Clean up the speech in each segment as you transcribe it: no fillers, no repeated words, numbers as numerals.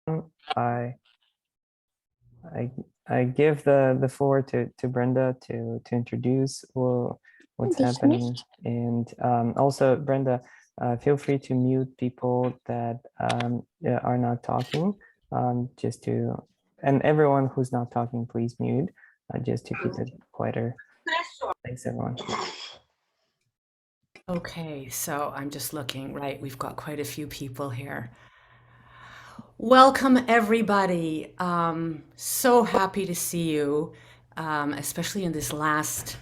I I I give the floor to Brenda to introduce what's happening, and also Brenda, feel free to mute people that yeah, are not talking, just to, and everyone who's not talking, please mute, just to keep it quieter. Thanks, everyone. Okay, so I'm just looking, right? We've got quite a few people here. Welcome, everybody. So happy to see you, especially in this last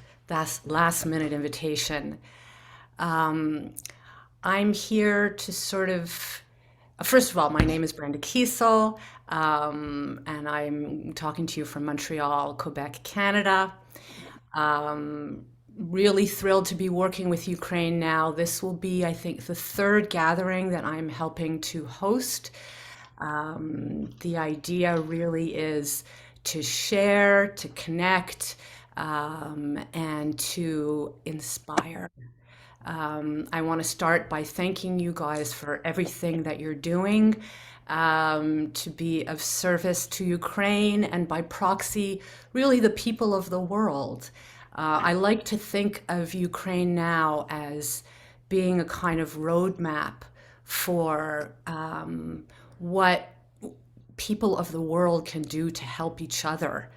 minute invitation. Um, I'm here to sort of, first of all, my name is Brenda Kiesel, and I'm talking to you from Montreal, Quebec, Canada. Um, Really thrilled to be working with Ukraine now. This will be, I think, the third gathering that I'm helping to host. The idea really is to share, to connect, and to inspire. I want to start by thanking you guys for everything that you're doing to be of service to Ukraine and by proxy, really the people of the world. I like to think of Ukraine now as being a kind of roadmap for what people of the world can do to help each other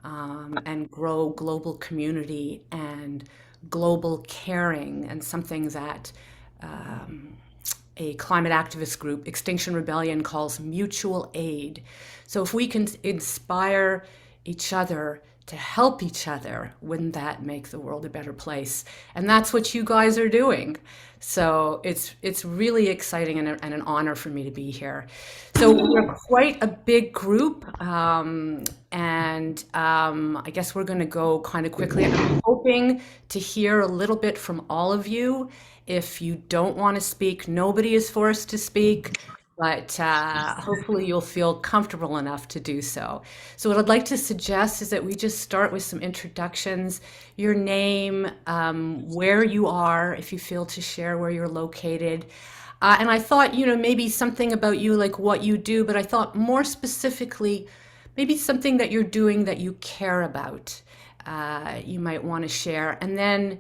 and grow global community and global caring, and something that a climate activist group, Extinction Rebellion, calls mutual aid. So if we can inspire each other to help each other, wouldn't that make the world a better place? And that's what you guys are doing. So it's really exciting and an honor for me to be here. So we're quite a big group, and I guess we're going to go kind of quickly. I'm hoping to hear a little bit from all of you. If you don't want to speak, nobody is forced to speak, but hopefully you'll feel comfortable enough to do so. So what I'd like to suggest is that we just start with some introductions, your name, where you are, if you feel to share where you're located. And I thought, maybe something about you, like what you do, but I thought more specifically, maybe something that you're doing that you care about, you might want to share. And then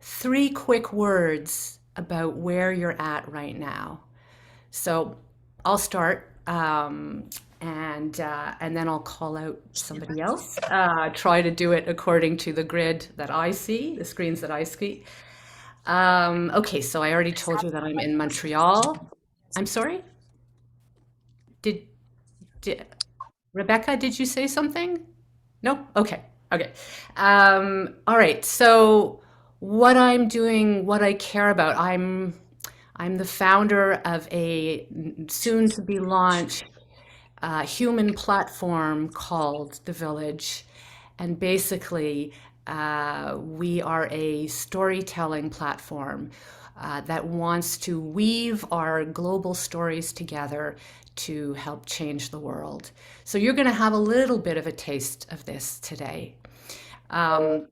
three quick words about where you're at right now. So I'll start, and then I'll call out somebody else. Try to do it according to the grid that I see, the screens that I see. Okay, so I already told you that I'm in Montreal. I'm sorry? Did, did Rebecca, did you say something? No? Okay. Okay. All right. So what I'm doing, what I care about, I'm the founder of a soon to be launched human platform called The Village. And basically, we are a storytelling platform that wants to weave our global stories together to help change the world. So you're going to have a little bit of a taste of this today.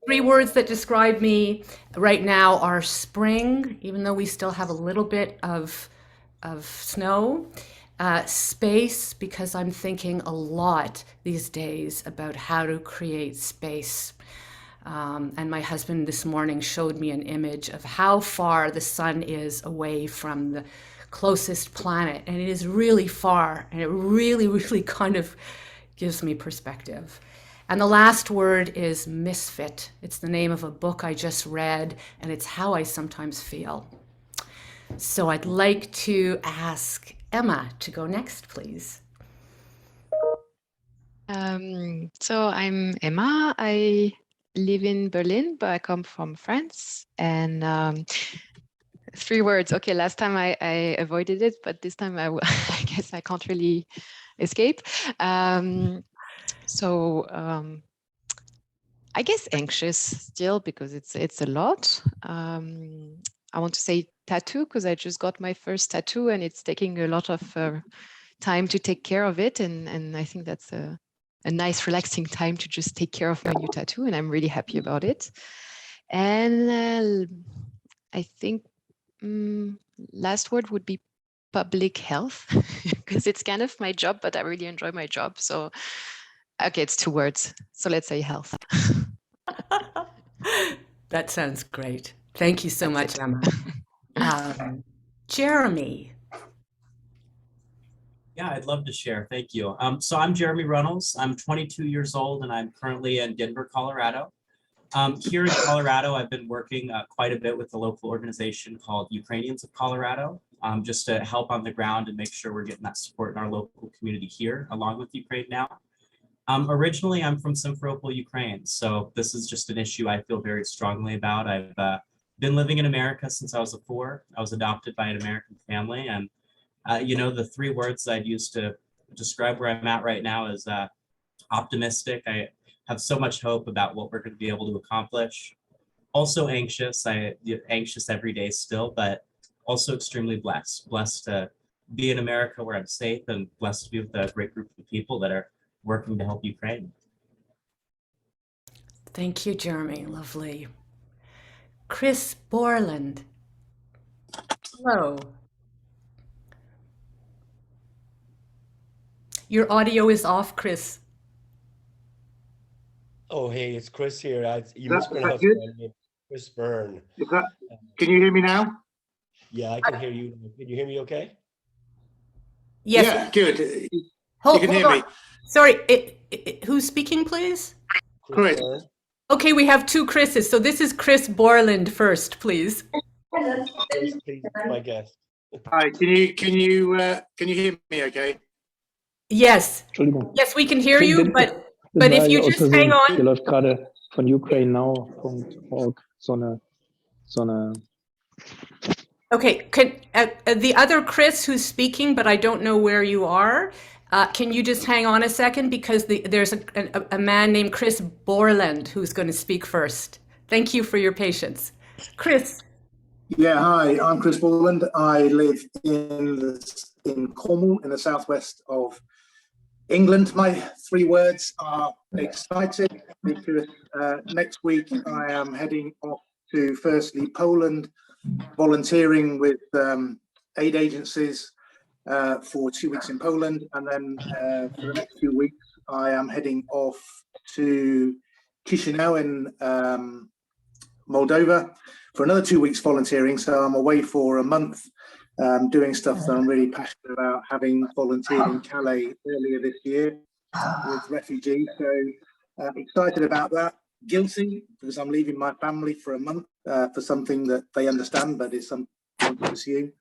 Three words that describe me right now are spring, even though we still have a little bit of snow. Space, because I'm thinking a lot these days about how to create space. And my husband this morning showed me an image of how far the sun is away from the closest planet. And it is really far. And it really, really kind of gives me perspective. And the last word is misfit. It's the name of a book I just read, and it's how I sometimes feel. So I'd like to ask Emma to go next, please. So I'm Emma. I live in Berlin, but I come from France. And three words. Okay, last time I avoided it, but this time I guess I can't really escape. So I guess anxious still, because it's a lot. I want to say tattoo because I just got my first tattoo and it's taking a lot of time to take care of it. And I think that's a nice relaxing time to just take care of my new tattoo. And I'm really happy about it. And I think last word would be public health because it's kind of my job, but I really enjoy my job. So, okay, it's 2 words. So let's say health. That sounds great. Thank you so That's much, it. Emma. Jeremy. Yeah, I'd love to share. Thank you. So I'm Jeremy Runnels. I'm 22 years old and I'm currently in Denver, Colorado. Here in Colorado, I've been working quite a bit with a local organization called Ukrainians of Colorado, just to help on the ground and make sure we're getting that support in our local community here, along with Ukraine now. Originally, I'm from Simferopol, Ukraine, so this is just an issue I feel very strongly about. I've been living in America since I was 4. I was adopted by an American family, and you know, the 3 words I'd use to describe where I'm at right now is optimistic. I have so much hope about what we're going to be able to accomplish. Also anxious. Anxious every day still, but also extremely blessed. Blessed to be in America where I'm safe, and blessed to be with a great group of people that are working to help Ukraine. Thank you, Jeremy. Lovely. Chris Borland. Hello. Your audio is off, Chris. Oh, hey, it's Chris here. You Is that mispronounced good? my name, Chris Byrne. Can you hear me now? Yeah, I can hear you. Can you hear me okay? Yes. Yeah, good. You Hold can hear on. me. Sorry, who's speaking, please? Chris. Byrne. Okay, we have 2 Chris's. So this is Chris Borland first, please. Please be my guest. Hi. Can you hear me? Okay. Yes. Entschuldigung. Yes, we can hear you, but Das if war you ja aus just hang Versehen. Hier on. läuft gerade von ukrainenow.org so eine. Okay, the other Chris who's speaking, but I don't know where you are. Can you just hang on a second, because there's a man named Chris Borland who's going to speak first. Thank you for your patience. Chris. Yeah. Hi. I'm Chris Borland. I live in Cornwall, in the southwest of England. My 3 words are excited, because next week I am heading off to, firstly, Poland, volunteering with aid agencies for 2 weeks in Poland, and then for the next few weeks I am heading off to Chisinau in Moldova for another 2 weeks volunteering. So I'm away for a month doing stuff that I'm really passionate about, having volunteered in Calais earlier this year with refugees. So excited about that. Guilty, because I'm leaving my family for a month for something that they understand, but is something I want to pursue.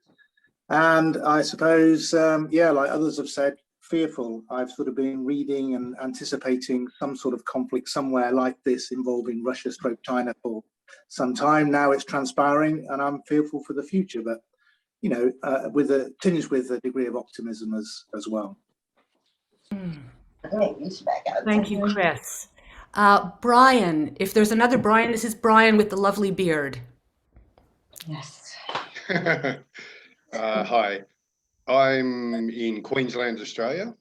And I suppose, yeah, like others have said, fearful. I've sort of been reading and anticipating some sort of conflict somewhere like this involving Russia/China for some time. Now it's transpiring, and I'm fearful for the future, but, you know, tinged with a degree of optimism as well. Thank you, Chris. Brian, if there's another Brian, this is Brian with the lovely beard. Yes. Hi, I'm in Queensland, Australia,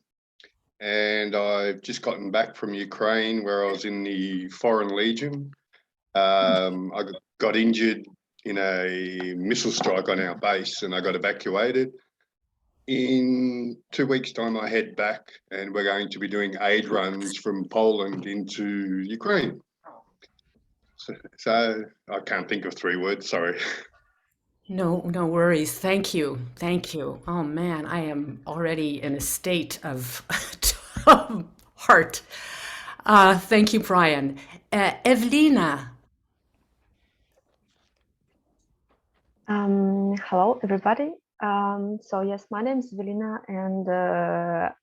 and I've just gotten back from Ukraine, where I was in the Foreign Legion. I got injured in a missile strike on our base, and I got evacuated. In 2 weeks' time, I head back, and we're going to be doing aid runs from Poland into Ukraine. So I can't think of 3 words, sorry. No worries. Thank you. Thank you. Oh man, I am already in a state of heart. Thank you, Brian. Evelina. Hello, everybody. So yes, my name is Evelina, and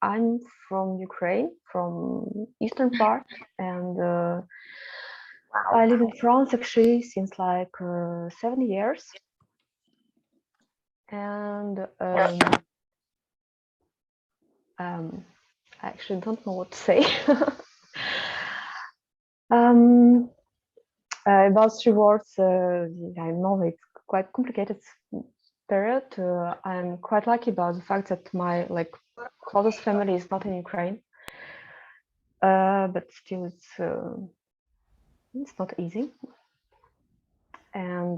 I'm from Ukraine, from eastern part, and I live in France actually since like 7 years. And I actually don't know what to say. About 3 words, I know it's quite complicated period. I'm quite lucky about the fact that my closest family is not in Ukraine, but still it's not easy. And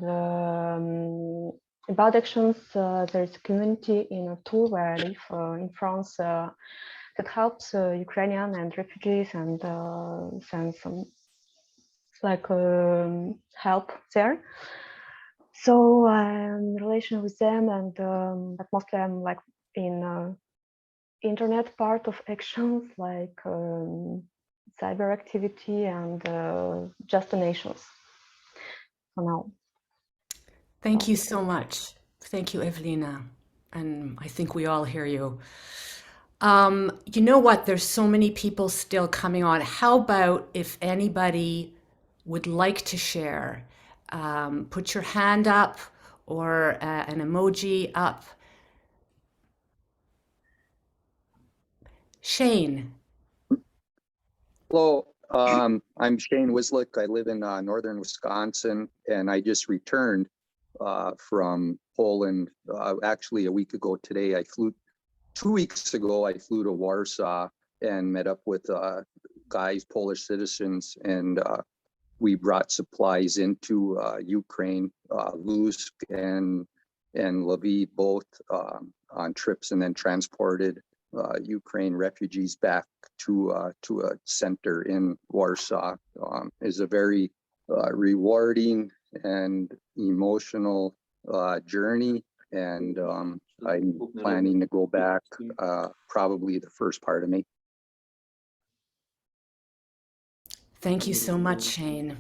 about actions, there's a community in Tours where I live in France that helps Ukrainian and refugees and sends some like help there. So I'm in relation with them, and but mostly I'm like in internet part of actions like cyber activity and just donations for now. Thank you so much. Thank you, Evelina. And I think we all hear you. You know what? There's so many people still coming on. How about if anybody would like to share, put your hand up or an emoji up. Shane. Hello, I'm Shane Wislick. I live in northern Wisconsin, and I just returned from Poland. Actually, a week ago today, I flew. 2 weeks ago, I flew to Warsaw and met up with guys, Polish citizens, and we brought supplies into Ukraine, Lutsk and Lviv, both on trips, and then transported Ukraine refugees back to a center in Warsaw. Is a very rewarding and emotional journey, and I'm planning to go back probably the first part of May. Thank you so much, Shane.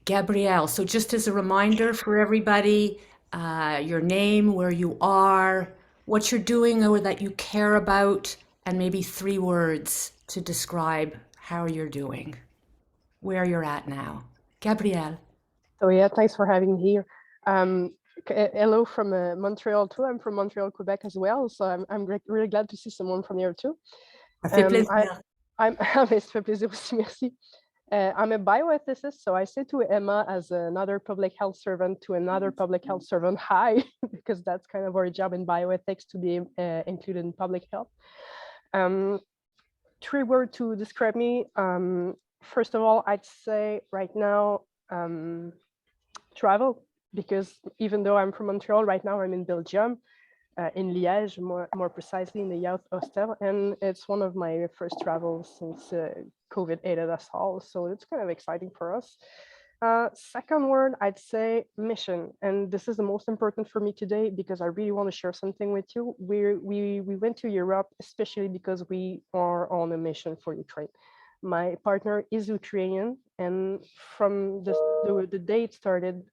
Gabrielle, so just as a reminder for everybody, your name, where you are, what you're doing or that you care about, and maybe 3 words to describe how you're doing, where you're at now. Gabrielle. So yeah, thanks for having me here. Hello from Montreal too. I'm from Montreal, Quebec as well. So I'm really glad to see someone from here too. Ça fait plaisir. Ça fait plaisir aussi, merci. I'm a bioethicist, so I say to Emma as another public health servant to another public health servant, hi, because that's kind of our job in bioethics to be included in public health. 3 words to describe me. First of all, I'd say right now, travel, because even though I'm from Montreal, right now I'm in Belgium, in Liège, more precisely in the Youth Hostel, and it's one of my first travels since COVID aided us all, so it's kind of exciting for us. Second word, I'd say mission, and this is the most important for me today because I really want to share something with you. We went to Europe, especially because we are on a mission for Ukraine. My partner is Ukrainian, and from the day it started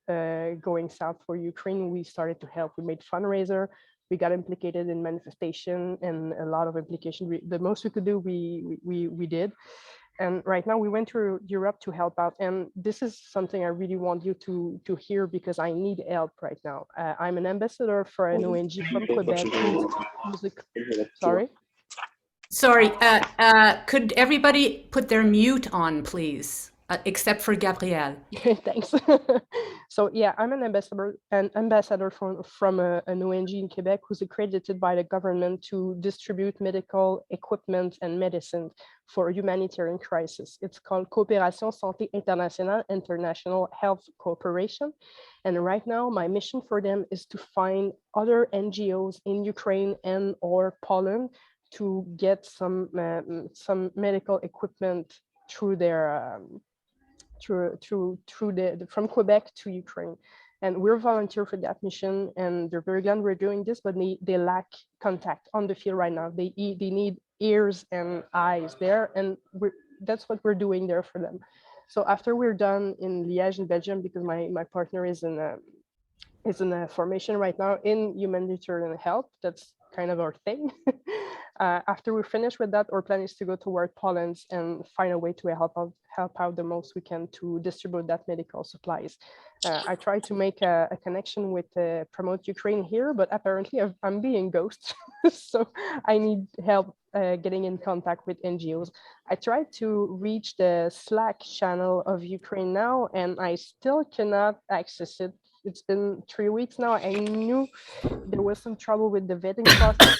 going south for Ukraine, we started to help. We made fundraiser, we got implicated in manifestation, and a lot of implication. The most we could do, we did. And right now we went to Europe to help out. And this is something I really want you to hear because I need help right now. I'm an ambassador for an ONG from Quebec. Sorry? Sorry, could everybody put their mute on, please, except for Gabrielle? Thanks. So yeah, I'm an ambassador from an ONG in Quebec who's accredited by the government to distribute medical equipment and medicine for humanitarian crisis. It's called Coopération Santé Internationale, International Health Cooperation. And right now, my mission for them is to find other NGOs in Ukraine and or Poland to get some medical equipment through their from Quebec to Ukraine. And we're volunteer for that mission, and they're very glad we're doing this, but they lack contact on the field right now. They need ears and eyes there, and that's what we're doing there for them. So after we're done in Liège in Belgium, because my partner is in a formation right now in humanitarian help, that's kind of our thing. After we finish with that, our plan is to go toward Poland and find a way to help out the most we can to distribute that medical supplies. I try to make a connection with Promote Ukraine here, but apparently I'm being ghosted. So I need help getting in contact with NGOs. I tried to reach the Slack channel of Ukraine now, and I still cannot access it. It's been 3 weeks now. I knew there was some trouble with the vetting process,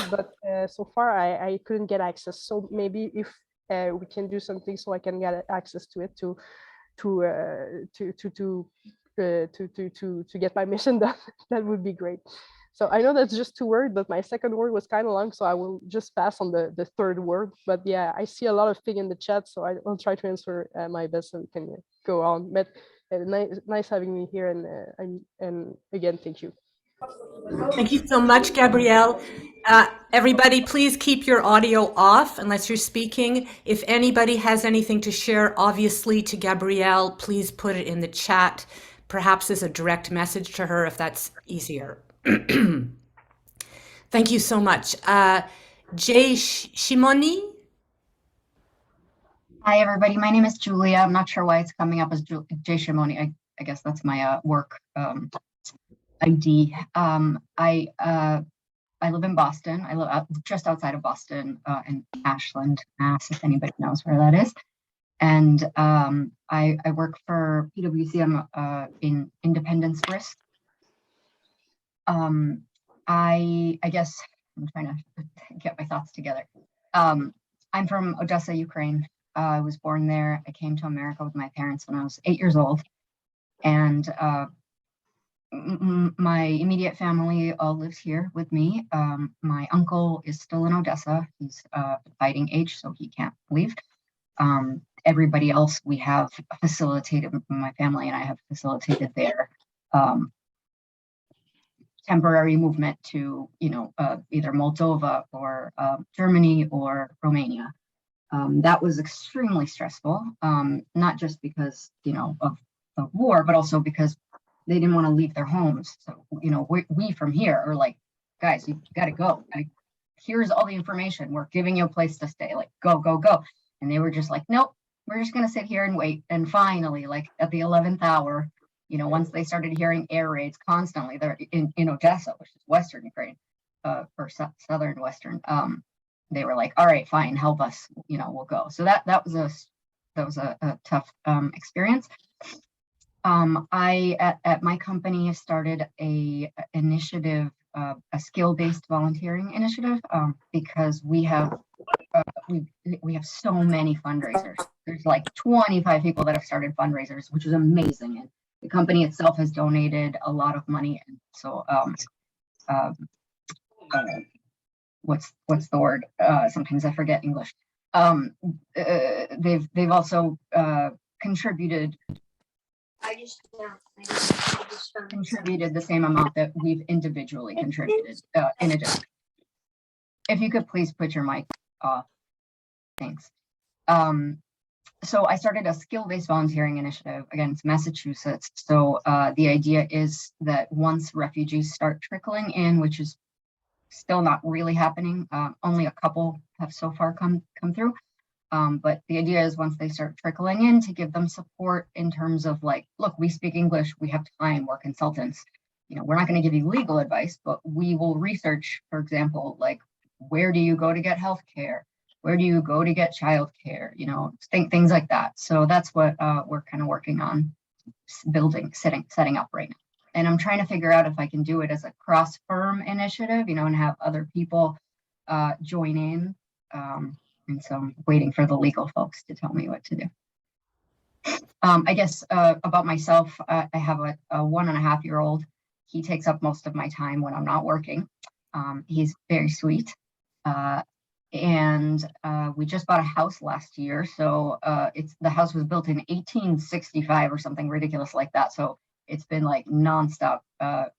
but so far I couldn't get access. So maybe if we can do something so I can get access to it to to get my mission done, that would be great. So I know that's just 2 words, but my second word was kind of long, so I will just pass on the third word. But yeah, I see a lot of thing in the chat, so I will try to answer my best so we can go on. But nice having me here, and again, thank you. Thank you so much, Gabrielle. Everybody, please keep your audio off unless you're speaking. If anybody has anything to share, obviously, to Gabrielle, please put it in the chat, perhaps as a direct message to her if that's easier. Thank you so much. Jay Shimoni? Hi, everybody. My name is Julia. I'm not sure why it's coming up as Jay Shimoni. I guess that's my work ID. I live in Boston. I live just outside of Boston in Ashland, Mass, if anybody knows where that is. And I work for PwC. I'm in independence risk. I guess I'm trying to get my thoughts together. I'm from Odessa, Ukraine. I was born there. I came to America with my parents when I was 8 years old. And my immediate family all lives here with me. My uncle is still in Odessa. He's fighting age, so he can't leave. Everybody else we have facilitated, my family and I have facilitated their temporary movement to, either Moldova or Germany or Romania. That was extremely stressful, not just because, of the war, but also because they didn't want to leave their homes. So, we from here are like, guys, you got to go. Here's all the information. We're giving you a place to stay. Like, go, go, go. And they were just like, nope, we're just going to sit here and wait. And finally, like at the 11th hour, once they started hearing air raids constantly, they're in Odessa, which is Western Ukraine, or Southern Western, they were like, all right, fine, help us, we'll go. So that was a tough experience. I at my company started a initiative, a skill-based volunteering initiative, because we have so many fundraisers. There's like 25 people that have started fundraisers, which is amazing. And the company itself has donated a lot of money. And so what's the word? Sometimes I forget English. They've also contributed the same amount that we've individually contributed in addition. If you could please put your mic off. Thanks. So I started a skill-based volunteering initiative. Again, it's Massachusetts. So the idea is that once refugees start trickling in, which is still not really happening, only a couple have so far come through. But the idea is once they start trickling in, to give them support in terms of like, look, we speak English, we have time, we're consultants. We're not going to give you legal advice, but we will research, for example, like, where do you go to get health care? Where do you go to get childcare? Things like that. So that's what we're kind of working on setting up right now. And I'm trying to figure out if I can do it as a cross-firm initiative, and have other people join in. And so I'm waiting for the legal folks to tell me what to do. I guess about myself, I have a 1.5-year-old. He takes up most of my time when I'm not working. He's very sweet. And we just bought a house last year. So the house was built in 1865 or something ridiculous like that. So it's been like nonstop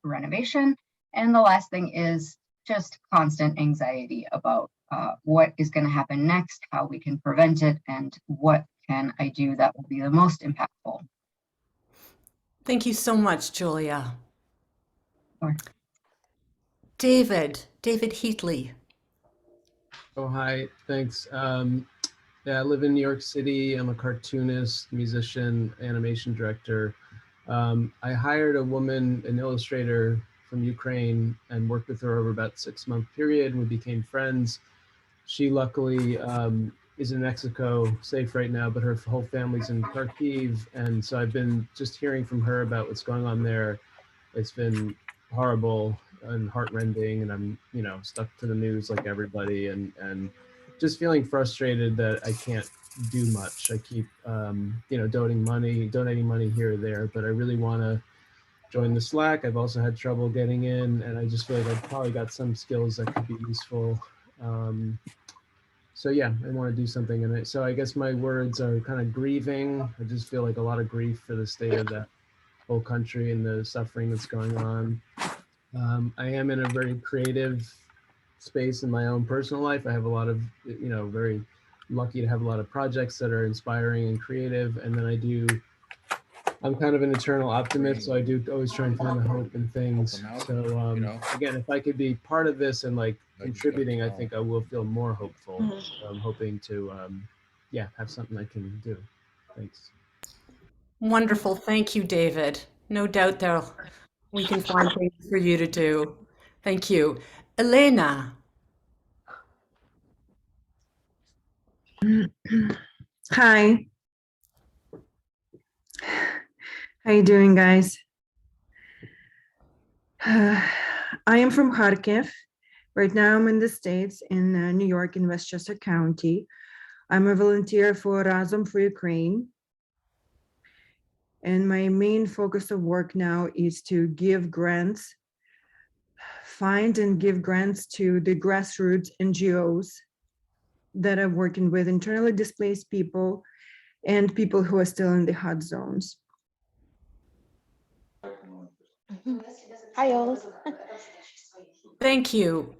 renovation. And the last thing is just constant anxiety about what is going to happen next, how we can prevent it, and what can I do that will be the most impactful. Thank you so much, Julia. Sure. David Heatley. Oh, hi, thanks. Yeah, I live in New York City. I'm a cartoonist, musician, animation director. I hired a woman, an illustrator from Ukraine, and worked with her over about a 6-month period. We became friends. She luckily is in Mexico, safe right now, but her whole family's in Kharkiv. And so I've been just hearing from her about what's going on there. It's been horrible and heartrending, and I'm, stuck to the news like everybody, and just feeling frustrated that I can't do much. I keep, donating money here or there, but I really want to join the Slack. I've also had trouble getting in, and I just feel like I've probably got some skills that could be useful. So yeah, I want to do something in it. So I guess my words are kind of grieving. I just feel like a lot of grief for the state of the whole country and the suffering that's going on. I am in a very creative space in my own personal life. I have a lot of, very lucky to have a lot of projects that are inspiring and creative. And then I'm kind of an eternal optimist, so I do always try and find the hope in things. So again, if I could be part of this and like contributing, I think I will feel more hopeful. So I'm hoping to, have something I can do. Thanks. Wonderful. Thank you, David. No doubt we can find things for you to do. Thank you. Elena. Hi. How you doing, guys? I am from Kharkiv. Right now I'm in the States in New York in Westchester County. I'm a volunteer for Razom for Ukraine. And my main focus of work now is to give grants, find and give grants to the grassroots NGOs that are working with internally displaced people and people who are still in the hot zones. Hi, all. Thank you.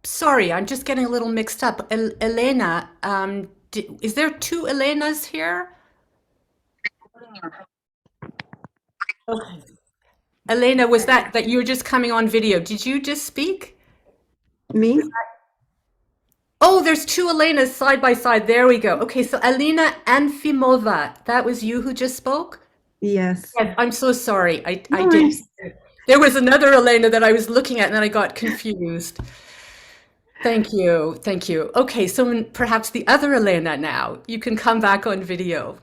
Sorry, I'm just getting a little mixed up. Elena, is there two Elenas here? Okay. Elena, was that you were just coming on video? Did you just speak? Me? Oh, there's two Elenas side by side. There we go. Okay, so Elena Anfimova, that was you who just spoke? Yes. Yes, I'm so sorry. I did. There was another Elena that I was looking at and then I got confused. Thank you. Thank you. Okay, so perhaps the other Elena now. You can come back on video.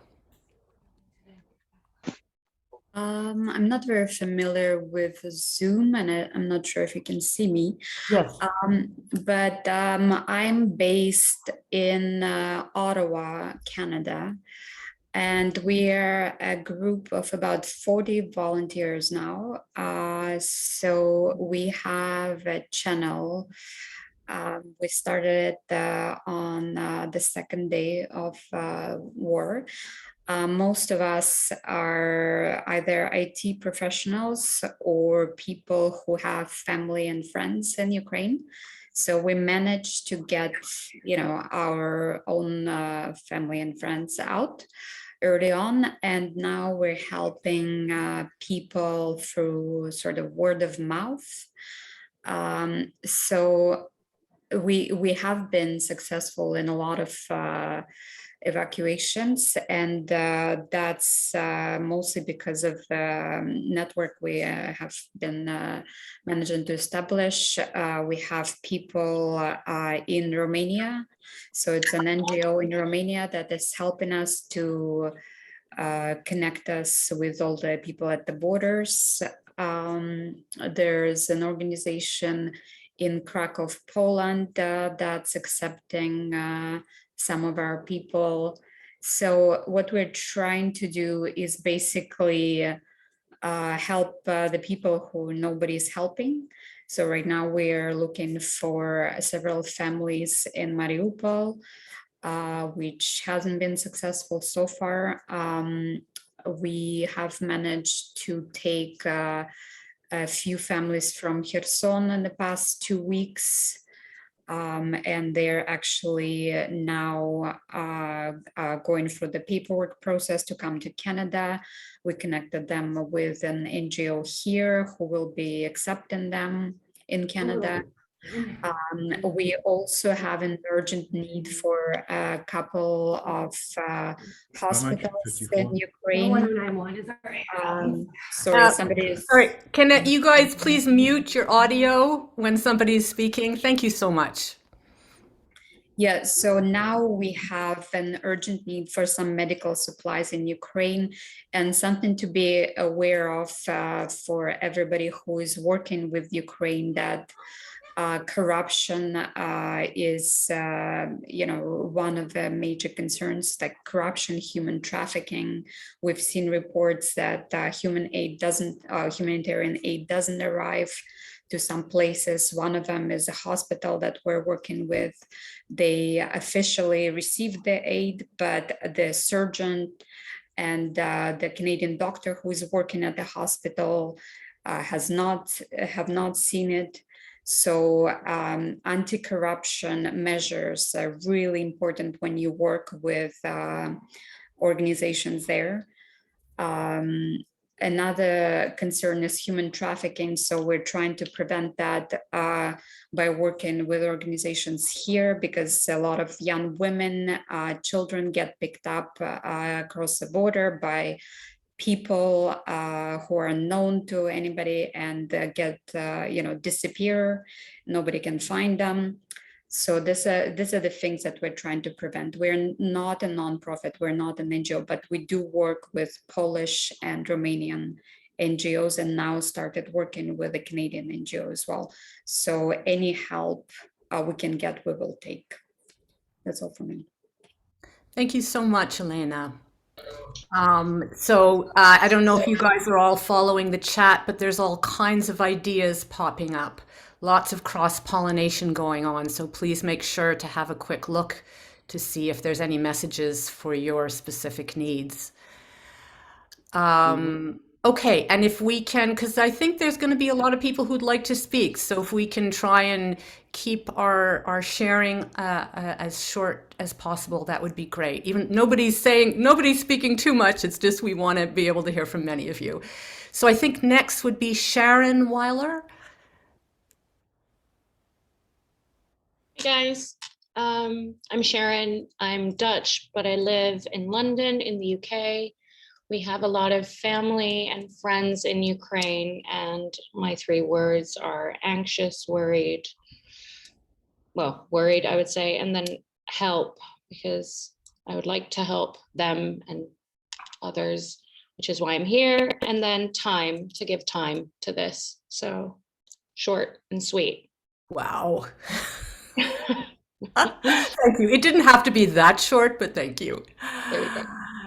I'm not very familiar with Zoom, and I'm not sure if you can see me. Yes. But I'm based in Ottawa, Canada, and we are a group of about 40 volunteers now. So we have a channel. We started on the second day of war. Most of us are either IT professionals or people who have family and friends in Ukraine. So we managed to get, our own family and friends out early on, and now we're helping people through sort of word of mouth. So we have been successful in a lot of evacuations, and that's mostly because of the network we have been managing to establish. We have people in Romania, so it's an NGO in Romania that is helping us to connect us with all the people at the borders. There's an organization in Krakow, Poland, that's accepting some of our people. So what we're trying to do is basically help the people who nobody's helping. So right now we're looking for several families in Mariupol, which hasn't been successful so far. We have managed to take a few families from Kherson in the past 2 weeks. And they're actually now going through the paperwork process to come to Canada. We connected them with an NGO here who will be accepting them in Canada. We also have an urgent need for a couple of hospitals in Ukraine. Sorry, somebody is... Sorry, can you guys please mute your audio when somebody's speaking? Thank you so much. Yeah, so now we have an urgent need for some medical supplies in Ukraine, and something to be aware of for everybody who is working with Ukraine, that corruption is, one of the major concerns, like corruption, human trafficking. We've seen reports that humanitarian aid doesn't arrive to some places. One of them is a hospital that we're working with. They officially received the aid, but the surgeon and the Canadian doctor who is working at the hospital have not seen it. So anti-corruption measures are really important when you work with organizations there. Another concern is human trafficking. So we're trying to prevent that by working with organizations here, because a lot of young women, children get picked up across the border by people who are unknown to anybody and disappear. Nobody can find them. So these are the things that we're trying to prevent. We're not a nonprofit, we're not an NGO, but we do work with Polish and Romanian NGOs, and now started working with a Canadian NGO as well. So any help we can get, we will take. That's all for me. Thank you so much, Elena. I don't know if you guys are all following the chat, but there's all kinds of ideas popping up. Lots of cross-pollination going on, so please make sure to have a quick look to see if there's any messages for your specific needs. Okay, and if we can, because I think there's going to be a lot of people who'd like to speak, so if we can try and keep our sharing as short as possible, that would be great. Even nobody's speaking too much, it's just we want to be able to hear from many of you. So I think next would be Sharon Weiler. Hey guys, I'm Sharon. I'm Dutch, but I live in London in the UK. We have a lot of family and friends in Ukraine, and my 3 words are anxious, worried. Well, worried, I would say, and then help, because I would like to help them and others, which is why I'm here. And then time, to give time to this. So short and sweet. Wow. Thank you. It didn't have to be that short, but thank you. There we go.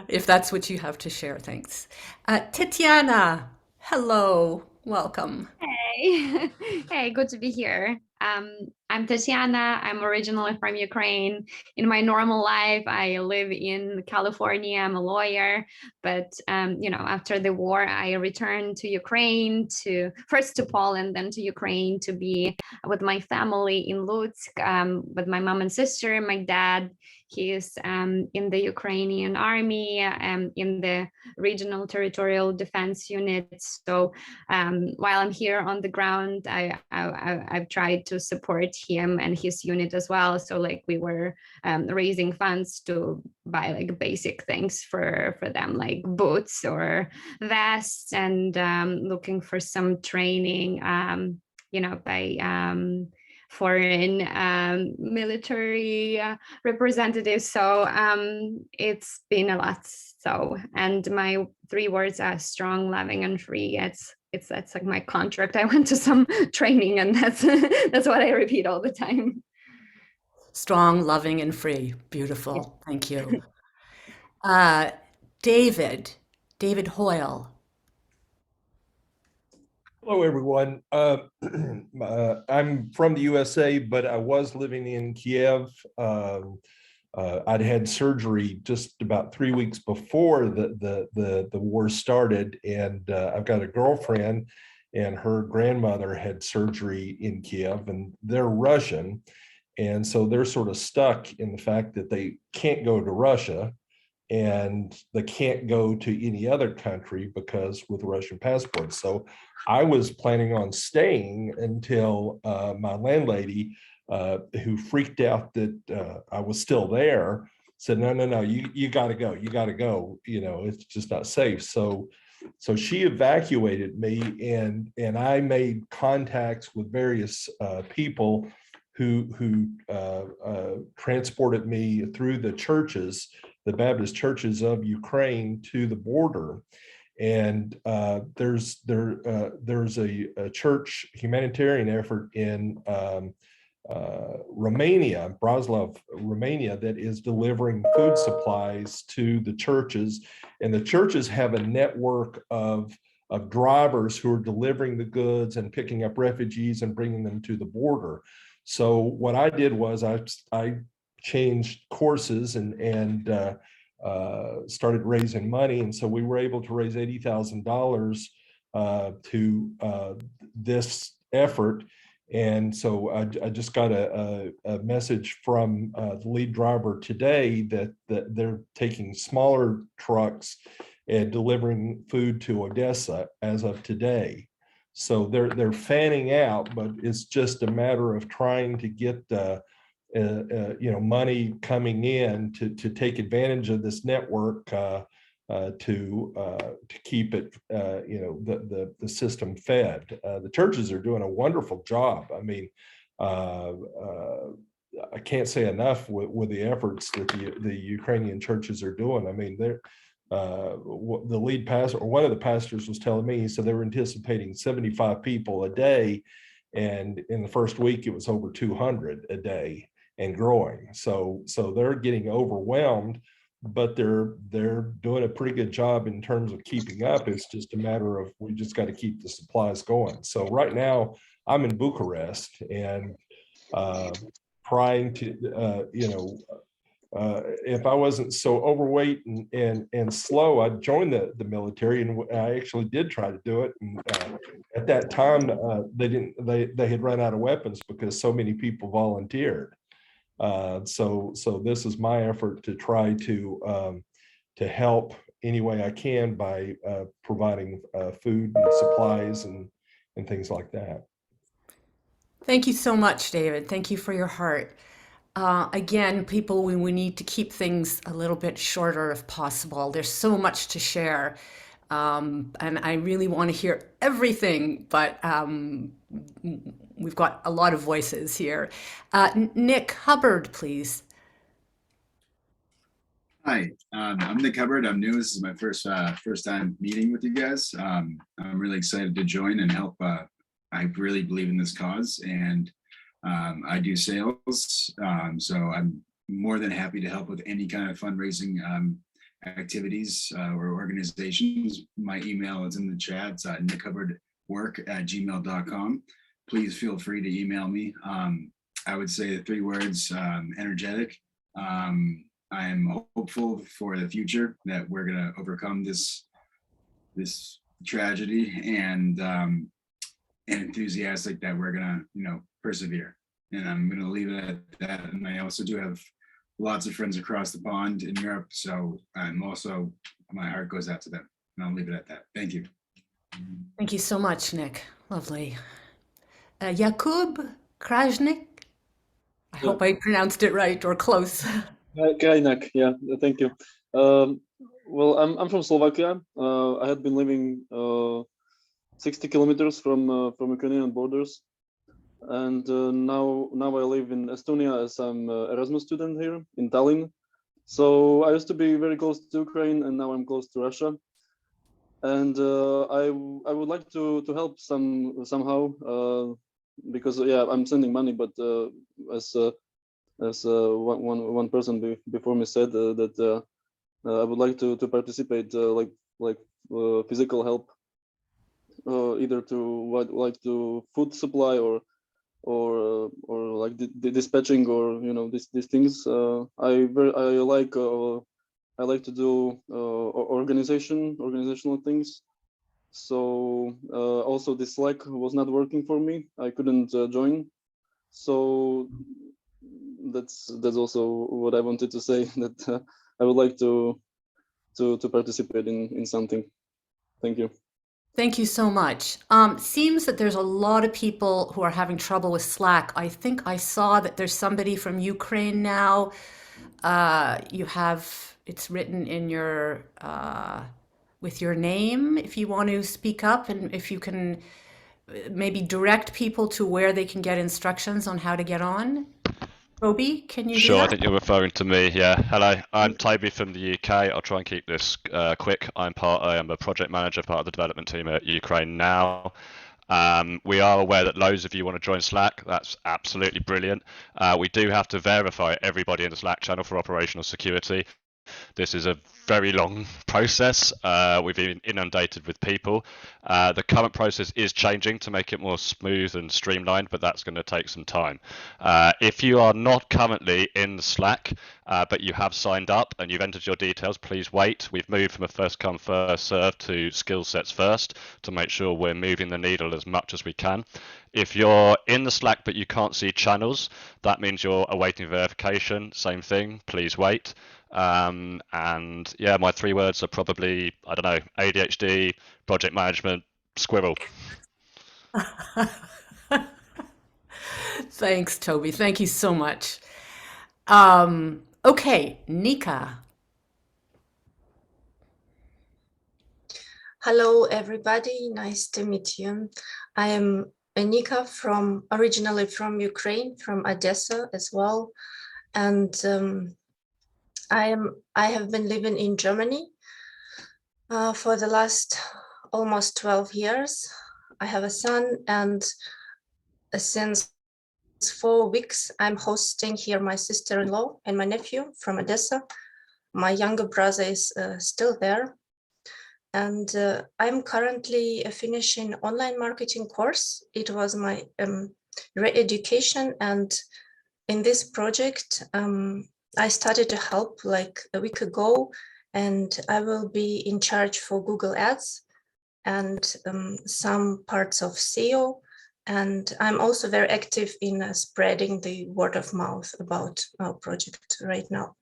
If that's what you have to share, thanks. Tatiana, hello, welcome. Hey, hey, good to be here. I'm Tatiana. I'm originally from Ukraine. In my normal life, I live in California. I'm a lawyer, but after the war, I returned to Ukraine, first to Poland, then to Ukraine to be with my family in Lutsk, with my mom and sister. My dad, he is in the Ukrainian army, in the regional territorial defense unit. So while I'm here on the ground, I've tried to support him and his unit as well. So like we were raising funds to buy like basic things for them, like boots or vests, and looking for some training, by foreign military representatives. So it's been a lot. So, and my 3 words are strong, loving, and free. That's like my contract. I went to some training, and that's what I repeat all the time. Strong, loving, and free. Beautiful. Yes. Thank you. David Hoyle. Hello, everyone. I'm from the USA, but I was living in Kiev. I'd had surgery just about 3 weeks before the war started, and I've got a girlfriend, and her grandmother had surgery in Kiev, and they're Russian, and so they're sort of stuck in the fact that they can't go to Russia, and they can't go to any other country because with Russian passports. So I was planning on staying until my landlady, who freaked out that I was still there, said, no, you got to go. You got to go. It's just not safe. So she evacuated me, and I made contacts with various people who transported me through the churches, the Baptist churches of Ukraine, to the border. And there's a church humanitarian effort in Romania, Bratislava, Romania, that is delivering food supplies to the churches, and the churches have a network of drivers who are delivering the goods and picking up refugees and bringing them to the border. So what I did was I changed courses and started raising money, and so we were able to raise $80,000 to this effort. And so I just got a message from the lead driver today that they're taking smaller trucks and delivering food to Odessa as of today. So they're fanning out, but it's just a matter of trying to get money coming in to take advantage of this network to keep it, the system fed. The churches are doing a wonderful job. I mean, I can't say enough with the efforts that the Ukrainian churches are doing. I mean, they're the lead pastor, or one of the pastors, was telling me, he said they were anticipating 75 people a day, and in the first week it was over 200 a day and growing. So they're getting overwhelmed, but they're doing a pretty good job in terms of keeping up. It's just a matter of, we just got to keep the supplies going. So right now I'm in Bucharest and trying to, if I wasn't so overweight and slow, I'd join the military, and I actually did try to do it. And at that time, they had run out of weapons because so many people volunteered. So this is my effort to try to help any way I can by providing food and supplies and things like that. Thank you so much, David. Thank you for your heart. Again, people, we need to keep things a little bit shorter if possible. There's so much to share. And I really want to hear everything, but we've got a lot of voices here. Nick Hubbard, please. Hi, I'm Nick Hubbard. I'm new. This is my first time meeting with you guys. I'm really excited to join and help. I really believe in this cause, and I do sales, so I'm more than happy to help with any kind of fundraising activities or organizations. My email is in the chat. It's nickhubbardwork@gmail.com. Please feel free to email me. I would say the 3 words: energetic. I am hopeful for the future that we're going to overcome this tragedy, and enthusiastic that we're going to, persevere. And I'm going to leave it at that. And I also do have lots of friends across the pond in Europe, so my heart goes out to them. And I'll leave it at that. Thank you. Thank you so much, Nick. Lovely. Jakub Krajnik. I hope I pronounced it right or close. Krajnak, yeah, thank you. Well, I'm from Slovakia. I had been living 60 kilometers from Ukrainian borders, and now I live in Estonia as I'm an Erasmus student here in Tallinn. So I used to be very close to Ukraine, and now I'm close to Russia. And I would like to help somehow because I'm sending money, but as one person before me said that I would like to participate like physical help, either to food supply or like the dispatching, or these things. I like to do organizational things. So also the Slack was not working for me. I couldn't join. So that's also what I wanted to say, that I would like to participate in something. Thank you. Thank you so much. Seems that there's a lot of people who are having trouble with Slack. I think I saw that there's somebody from Ukraine now. It's written in your with your name if you want to speak up, and if you can maybe direct people to where they can get instructions on how to get on. Toby, can you do Sure, I that? think you're referring to me. Yeah. Hello, I'm Toby from the UK. I'll try and keep this quick. I am a project manager, part of the development team at Ukraine Now. We are aware that loads of you want to join Slack. That's absolutely brilliant. We do have to verify everybody in the Slack channel for operational security. This is a very long process. We've been inundated with people. The current process is changing to make it more smooth and streamlined, but that's going to take some time. If you are not currently in Slack, but you have signed up and you've entered your details, please wait. We've moved from a first come, first serve to skill sets first to make sure we're moving the needle as much as we can. If you're in the Slack but you can't see channels, that means you're awaiting verification. Same thing, please wait. And yeah, my 3 words are probably, I don't know, ADHD, project management, squirrel. Thanks, Toby. Thank you so much. Okay, Nika. Hello, everybody. Nice to meet you. I am Nika originally from Ukraine, from Odessa as well. And I have been living in Germany for the last almost 12 years. I have a son, and since 4 weeks, I'm hosting here my sister-in-law and my nephew from Odessa. My younger brother is still there. And I'm currently finishing online marketing course. It was my re-education, and in this project, I started to help like a week ago, and I will be in charge for Google Ads and some parts of SEO. And I'm also very active in spreading the word of mouth about our project right now.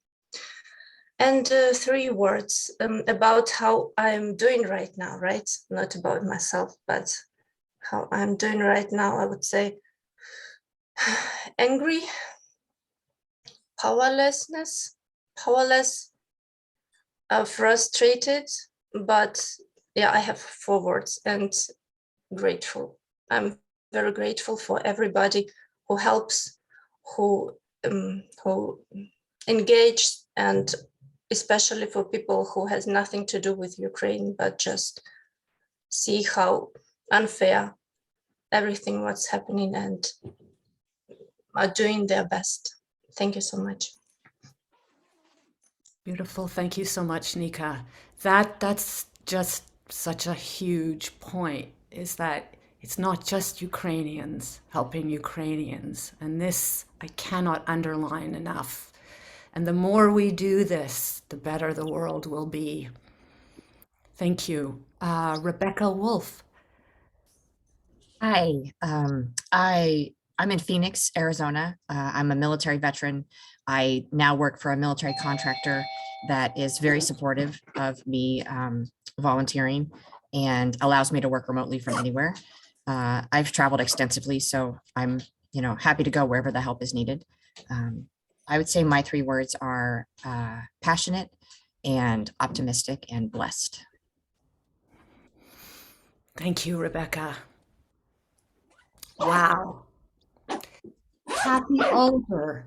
And 3 words about how I'm doing right now, right? Not about myself, but how I'm doing right now. I would say angry, powerless, frustrated, but yeah, I have 4 words, and grateful. I'm very grateful for everybody who helps, who engage, and especially for people who has nothing to do with Ukraine, but just see how unfair everything what's happening and are doing their best. Thank you so much. Beautiful. Thank you so much, Nika. That's just such a huge point, is that it's not just Ukrainians helping Ukrainians. And this I cannot underline enough. And the more we do this, the better the world will be. Thank you. Rebecca Wolf. Hi, I'm in Phoenix, Arizona. I'm a military veteran. I now work for a military contractor that is very supportive of me volunteering and allows me to work remotely from anywhere. I've traveled extensively, so I'm happy to go wherever the help is needed. I would say my 3 words are passionate and optimistic and blessed. Thank you, Rebecca. Wow. Kathy Oliver.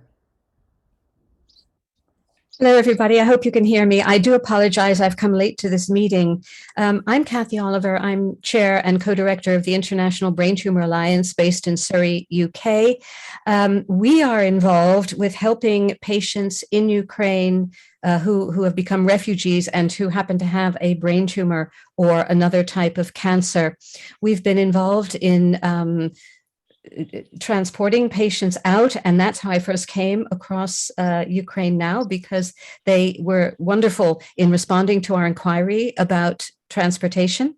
Hello, everybody. I hope you can hear me. I do apologize. I've come late to this meeting. I'm Kathy Oliver. I'm chair and co-director of the International Brain Tumor Alliance based in Surrey, UK. We are involved with helping patients in Ukraine who have become refugees and who happen to have a brain tumor or another type of cancer. We've been involved in transporting patients out, and that's how I first came across Ukraine Now, because they were wonderful in responding to our inquiry about transportation.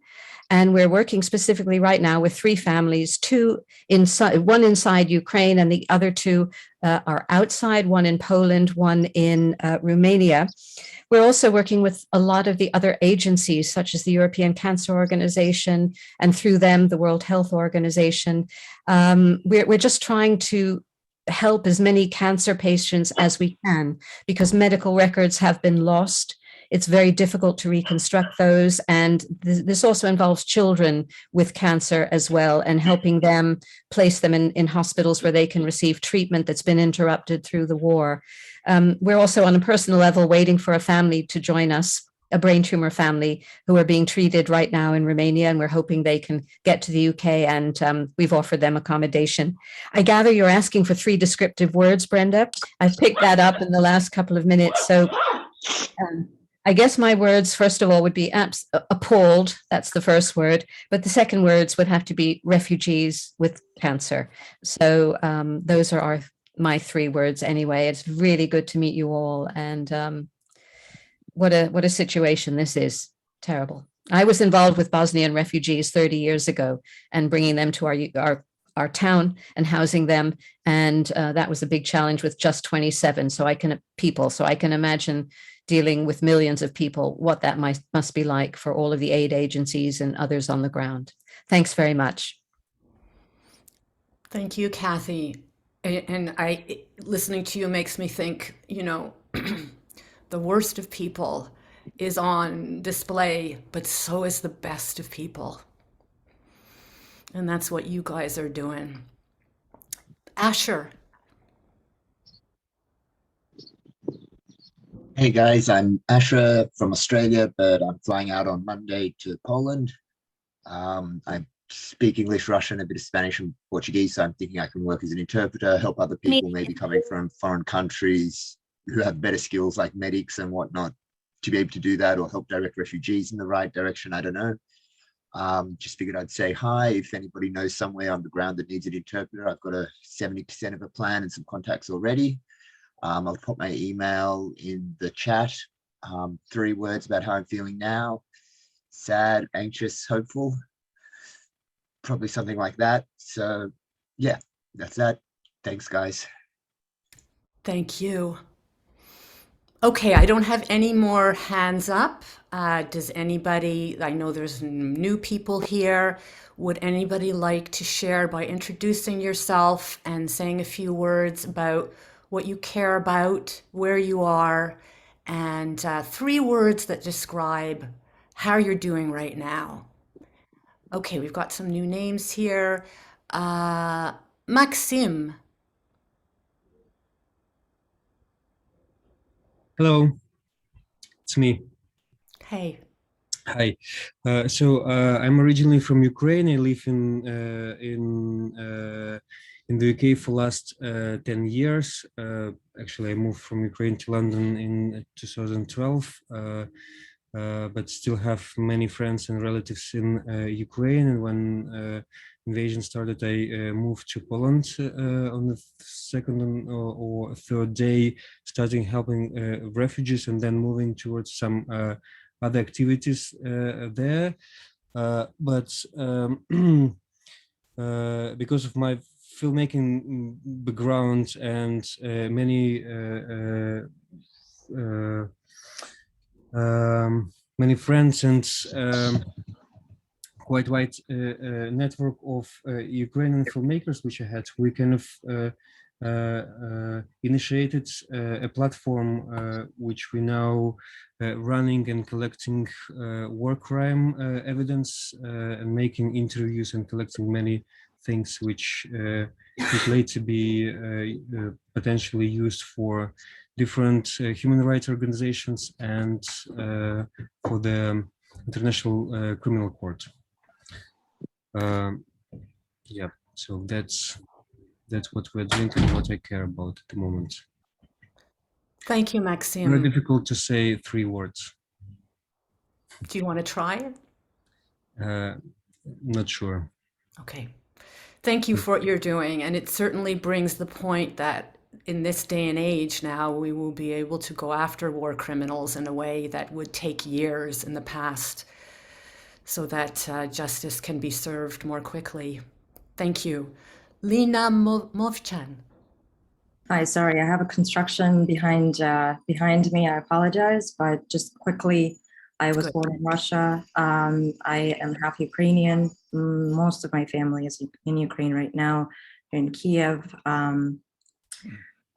And we're working specifically right now with 3 families, 2 inside, 1 inside Ukraine, and the other 2 are outside, 1 in Poland, 1 in Romania. We're also working with a lot of the other agencies, such as the European Cancer Organization, and through them, the World Health Organization. We're just trying to help as many cancer patients as we can, because medical records have been lost it's very difficult to reconstruct those. And this also involves children with cancer as well, and helping them, place them in hospitals where they can receive treatment that's been interrupted through the war. We're also on a personal level waiting for a family to join us, a brain tumor family who are being treated right now in Romania, and we're hoping they can get to the UK, and we've offered them accommodation. I gather you're asking for 3 descriptive words, Brenda. I've picked that up in the last couple of minutes. So I guess my words, first of all, would be appalled. That's the first word. But the second words would have to be refugees with cancer. So those are my 3 words anyway. It's really good to meet you all. And what a situation this is. Terrible. I was involved with Bosnian refugees 30 years ago and bringing them to our town and housing them. And that was a big challenge with just 27 so I can imagine dealing with millions of people, what that must be like for all of the aid agencies and others on the ground. Thanks very much. Thank you, Kathy. And listening to you makes me think, the worst of people is on display, but so is the best of people. And that's what you guys are doing. Asher. Hey guys, I'm Asher from Australia, but I'm flying out on Monday to Poland. I speak English, Russian, a bit of Spanish and Portuguese, so I'm thinking I can work as an interpreter, help other people maybe coming from foreign countries who have better skills like medics and whatnot to be able to do that, or help direct refugees in the right direction. I don't know. Just figured I'd say hi. If anybody knows somewhere on the ground that needs an interpreter, I've got a 70% of a plan and some contacts already. I'll put my email in the chat. 3 words about how I'm feeling now: sad, anxious, hopeful, probably something like that. So yeah, that's that. Thanks, guys. Thank you. Okay, I don't have any more hands up. Does anybody, I know there's new people here. Would anybody like to share by introducing yourself and saying a few words about what you care about, where you are, and 3 words that describe how you're doing right now? Okay, we've got some new names here. Maxim. Hello, it's me. Hey. Hi. I'm originally from Ukraine. I live in the UK for last 10 years. Actually, I moved from Ukraine to London in 2012, but still have many friends and relatives in Ukraine. And when invasion started, I moved to Poland on the 2nd or 3rd day, starting helping refugees, and then moving towards some other activities there. Because of my filmmaking background and many friends and quite wide network of Ukrainian filmmakers which I had, we kind of initiated a platform which we now running and collecting war crime evidence and making interviews and collecting many things which could later be potentially used for different human rights organizations and for the International Criminal Court. Yeah, so that's what we're doing and what I care about at the moment. Thank you, Maxim. Very difficult to say 3 words. Do you want to try? Not sure. Okay. Thank you for what you're doing. And it certainly brings the point that in this day and age now, we will be able to go after war criminals in a way that would take years in the past, so that justice can be served more quickly. Thank you. Lina Movchan. Hi, sorry, I have a construction behind me. I apologize, but just quickly, I was born in Russia. I am half Ukrainian. Most of my family is in Ukraine right now, in Kiev.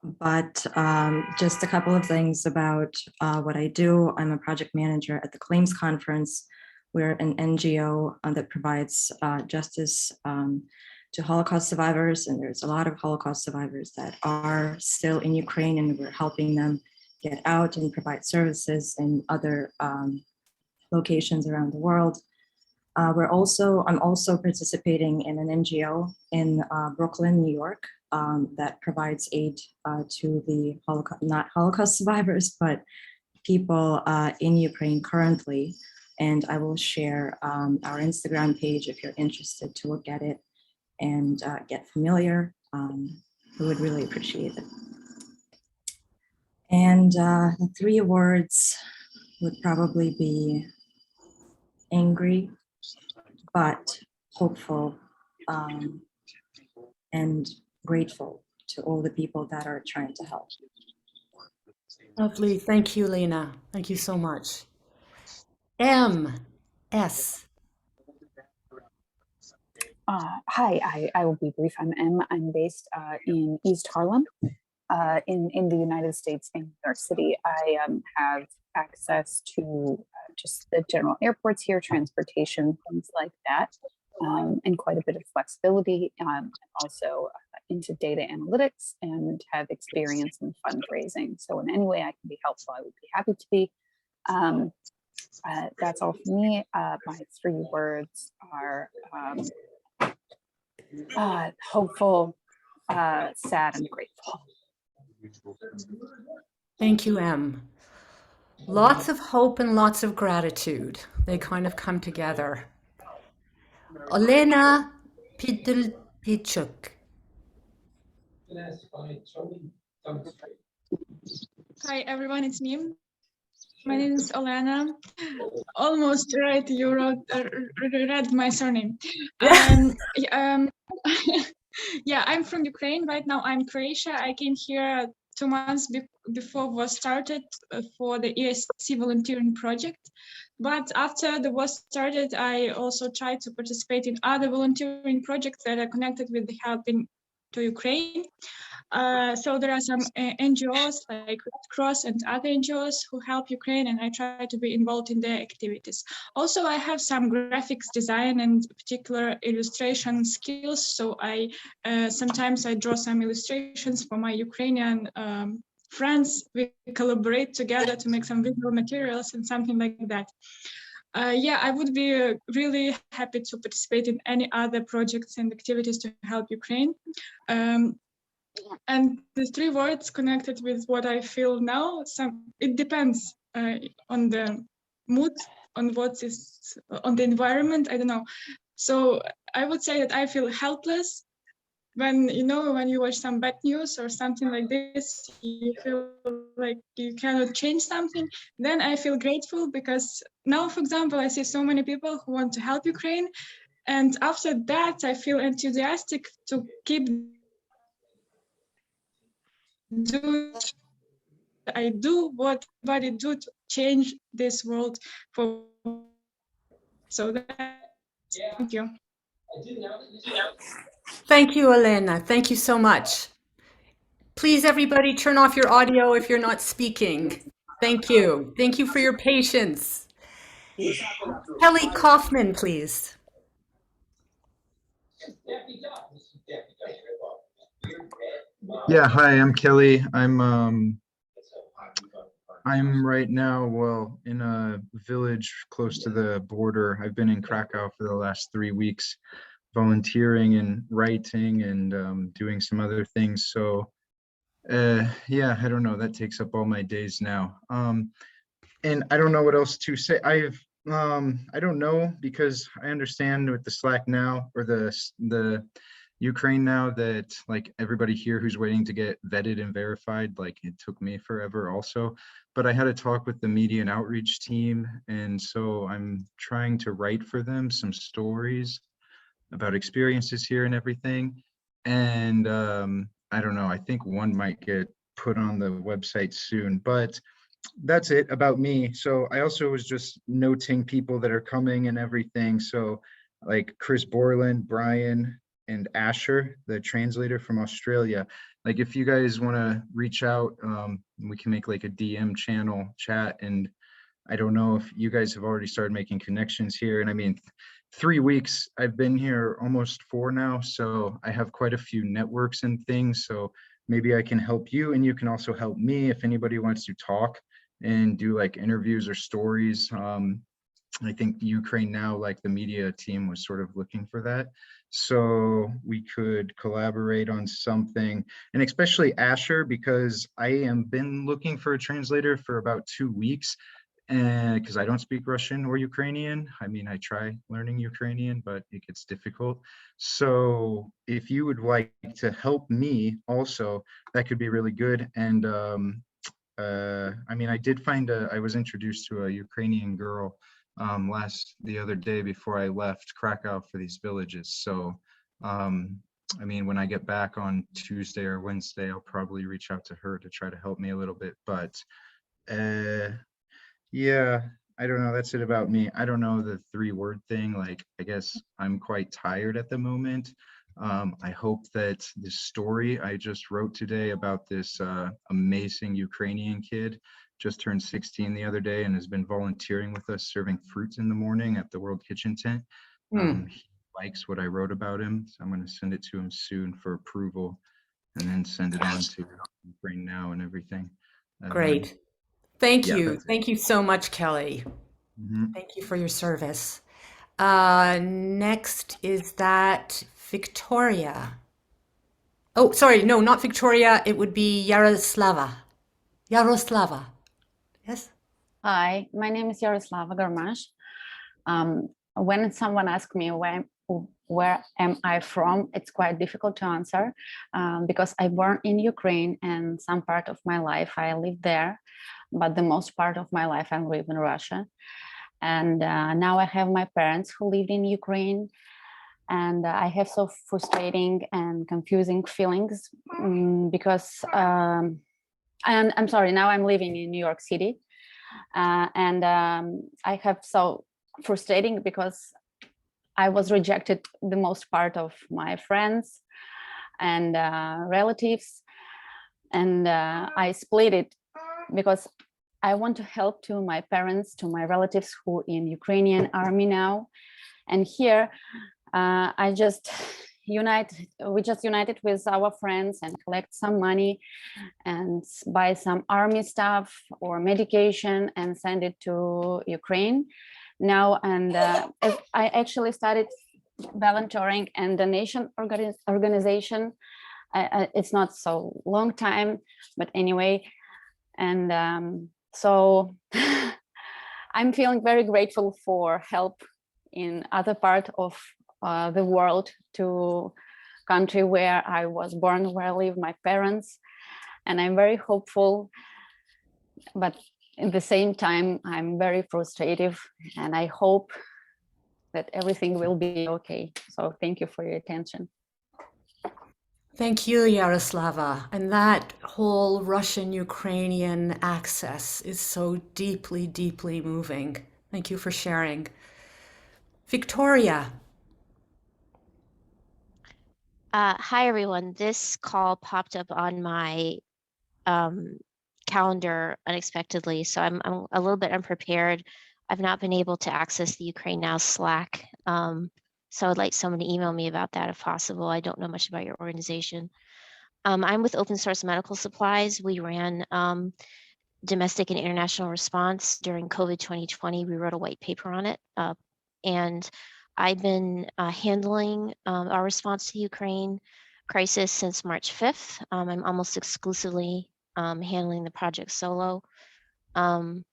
But just a couple of things about what I do. I'm a project manager at the Claims Conference. We're an NGO that provides justice to Holocaust survivors, and there's a lot of Holocaust survivors that are still in Ukraine, and we're helping them get out and provide services in other locations around the world. I'm also participating in an NGO in Brooklyn, New York, that provides aid to the not Holocaust survivors, but people in Ukraine currently. And I will share our Instagram page if you're interested to look at it and get familiar. We would really appreciate it. And the 3 words would probably be angry, but hopeful, and grateful to all the people that are trying to help. Lovely. Thank you, Lena. Thank you so much. S. Hi, I will be brief. I'm Em. I'm based in East Harlem, in the United States, in New York City. I have access to just the general airports here, transportation, things like that, and quite a bit of flexibility. Also into data analytics and have experience in fundraising. So in any way I can be helpful, I would be happy to be. That's all for me. My 3 words are hopeful, sad, and grateful. Thank you, Em. Lots of hope and lots of gratitude. They kind of come together. Olena Pidlpichuk. Hi everyone, it's me. My name is Olena. Almost right, you read my surname. Yeah, I'm from Ukraine. Right now I'm Croatia. I came here 2 months before was started for the ESC volunteering project. But after the war started, I also tried to participate in other volunteering projects that are connected with the helping to Ukraine. So there are some NGOs like Red Cross and other NGOs who help Ukraine, and I try to be involved in their activities. Also, I have some graphics design and particular illustration skills. So sometimes I draw some illustrations for my Ukrainian friends. We collaborate together to make some visual materials and something like that. Yeah, I would be really happy to participate in any other projects and activities to help Ukraine. And the 3 words connected with what I feel now, it depends on the mood, on what is on the environment, I don't know. So I would say that I feel helpless when you watch some bad news or something like this, you feel like you cannot change something. Then I feel grateful because now, for example, I see so many people who want to help Ukraine. And after that, I feel enthusiastic to keep what everybody do to change this world for. So thank you. Thank you, Elena. Thank you so much. Please, everybody, turn off your audio if you're not speaking. Thank you. Thank you for your patience. Kelly Kaufman, please. Yeah, hi, I'm Kelly. I'm right now, well, in a village close to the border. I've been in Krakow for the last 3 weeks, volunteering and writing and doing some other things. So yeah, I don't know, that takes up all my days now. And I don't know what else to say. I don't know, because I understand with the Slack now, or the Ukraine now, that like everybody here who's waiting to get vetted and verified, like it took me forever also. But I had a talk with the media and outreach team, and so I'm trying to write for them some stories about experiences here and everything. And I don't know, I think one might get put on the website soon, but that's it about me. So I also was just noting people that are coming and everything. So like Chris Borland, Brian, and Asher, the translator from Australia. Like if you guys want to reach out, we can make like a DM channel chat. And I don't know if you guys have already started making connections here. And I mean, 3 weeks, I've been here almost 4 now. So I have quite a few networks and things. So maybe I can help you, and you can also help me if anybody wants to talk and do like interviews or stories. I think Ukraine Now, like the media team, was sort of looking for that. So we could collaborate on something, and especially Asher, because I have been looking for a translator for about 2 weeks, and because I don't speak Russian or Ukrainian. I mean, I try learning Ukrainian, but it gets difficult. So if you would like to help me also, that could be really good. And I mean, I did find I was introduced to a Ukrainian girl the other day before I left Krakow for these villages. So I mean, when I get back on Tuesday or Wednesday, I'll probably reach out to her to try to help me a little bit. But yeah, I don't know. That's it about me. I don't know the 3-word thing. Like, I guess I'm quite tired at the moment. I hope that this story I just wrote today about this amazing Ukrainian kid, just turned 16 the other day and has been volunteering with us, serving fruits in the morning at the World Kitchen Tent. He likes what I wrote about him, so I'm going to send it to him soon for approval, and then send it on to Ukraine Now and everything. Great. Thank yeah, you. that's it. Thank you so much, Kelly. Mhm. Thank you for your service. Next is that Victoria. Oh, sorry, no, not Victoria. It would be Yaroslava. Yaroslava. Yes? Hi, my name is Yaroslava Garmash. When someone asks me where am I from, it's quite difficult to answer because I born in Ukraine, and some part of my life I lived there, but the most part of my life I live in Russia. And now I have my parents who lived in Ukraine, and I have so frustrating and confusing feelings because and I'm sorry, now I'm living in New York City. And I have so frustrating because I was rejected the most part of my friends and relatives, and I split it because I want to help to my parents, to my relatives who in Ukrainian army now, and here we just united with our friends and collect some money and buy some army stuff or medication and send it to Ukraine now. And I actually started volunteering and donation organization. It's not so long time, but anyway. And so I'm feeling very grateful for help in other part of the world, to country where I was born, where I live, my parents. And I'm very hopeful, but at the same time, I'm very frustrated, and I hope that everything will be okay. So thank you for your attention. Thank you, Yaroslava. And that whole Russian-Ukrainian access is so deeply, deeply moving. Thank you for sharing. Victoria. Hi, everyone. This call popped up on my calendar unexpectedly, so I'm a little bit unprepared. I've not been able to access the Ukraine Now Slack, so I'd like someone to email me about that if possible. I don't know much about your organization. I'm with Open Source Medical Supplies. We ran domestic and international response during COVID 2020. We wrote a white paper on it, and I've been handling our response to the Ukraine crisis since March 5th. I'm almost exclusively handling the project solo. I'm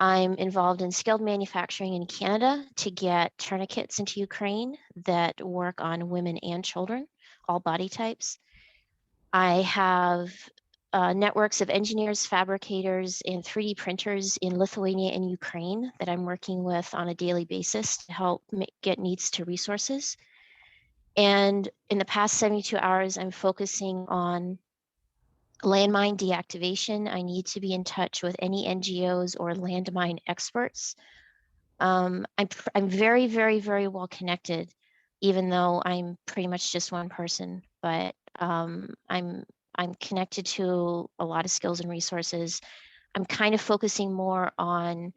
involved in skilled manufacturing in Canada to get tourniquets into Ukraine that work on women and children, all body types. I have networks of engineers, fabricators, and 3D printers in Lithuania and Ukraine that I'm working with on a daily basis to help get needs to resources. And in the past 72 hours, I'm focusing on landmine deactivation. I need to be in touch with any NGOs or landmine experts. I'm very, very, very well connected even though I'm pretty much just one person, but I'm connected to a lot of skills and resources. I'm kind of focusing more on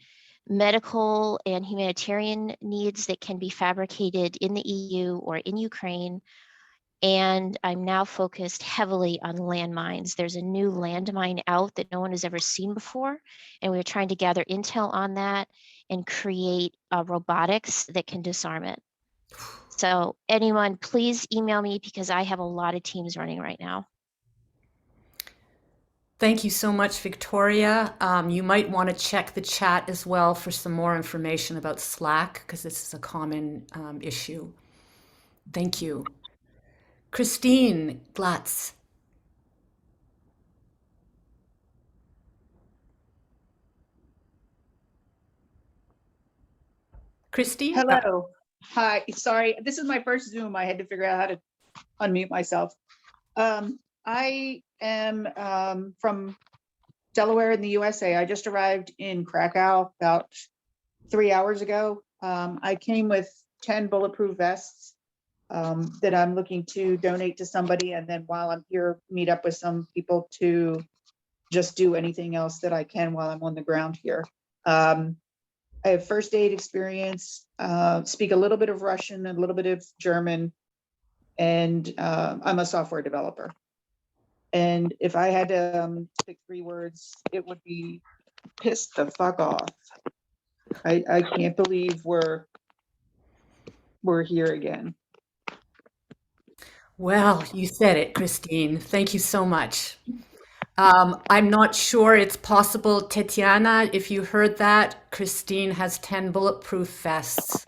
medical and humanitarian needs that can be fabricated in the EU or in Ukraine. And I'm now focused heavily on landmines. There's a new landmine out that no one has ever seen before. And we're trying to gather intel on that and create robotics that can disarm it. So anyone, please email me because I have a lot of teams running right now. Thank you so much, Victoria. You might want to check the chat as well for some more information about Slack, because this is a common issue. Thank you. Christine Glatz. Christine? Hello. Hi. Sorry, this is my first Zoom. I had to figure out how to unmute myself. I am from Delaware in the USA. I just arrived in Krakow about 3 hours ago. I came with 10 bulletproof vests that I'm looking to donate to somebody. And then while I'm here, meet up with some people to just do anything else that I can while I'm on the ground here. I have first aid experience, speak a little bit of Russian, a little bit of German, and I'm a software developer. And if I had to pick 3 words, it would be piss the fuck off. I can't believe we're here again. Well, you said it, Christine. Thank you so much. I'm not sure it's possible, Tetiana, if you heard that, Christine has 10 bulletproof vests.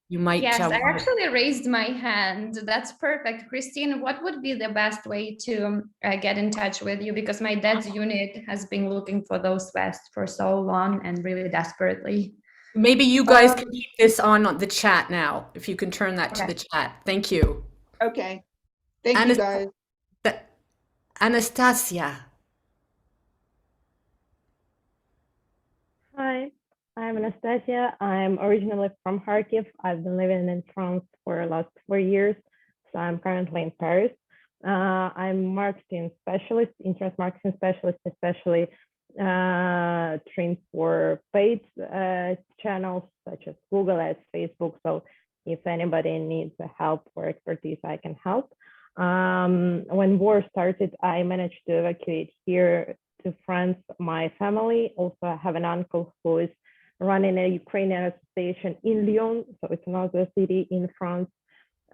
You might Yes, I want actually raised my hand. That's perfect. Christine, what would be the best way to get in touch with you? Because my dad's unit has been looking for those vests for so long and really desperately. Maybe you guys can keep this on the chat now, if you can turn that to the chat. Thank you. Okay. Thank you, guys. Anastasia. Hi, I'm Anastasia. I'm originally from Kharkiv. I've been living in France for the last 4 years, so I'm currently in Paris. I'm marketing specialist, internet marketing specialist, especially trained for paid channels such as Google Ads, Facebook. So if anybody needs help or expertise, I can help. When war started, I managed to evacuate here to France, my family. Also, I have an uncle who is running a Ukrainian association in Lyon, so it's another city in France.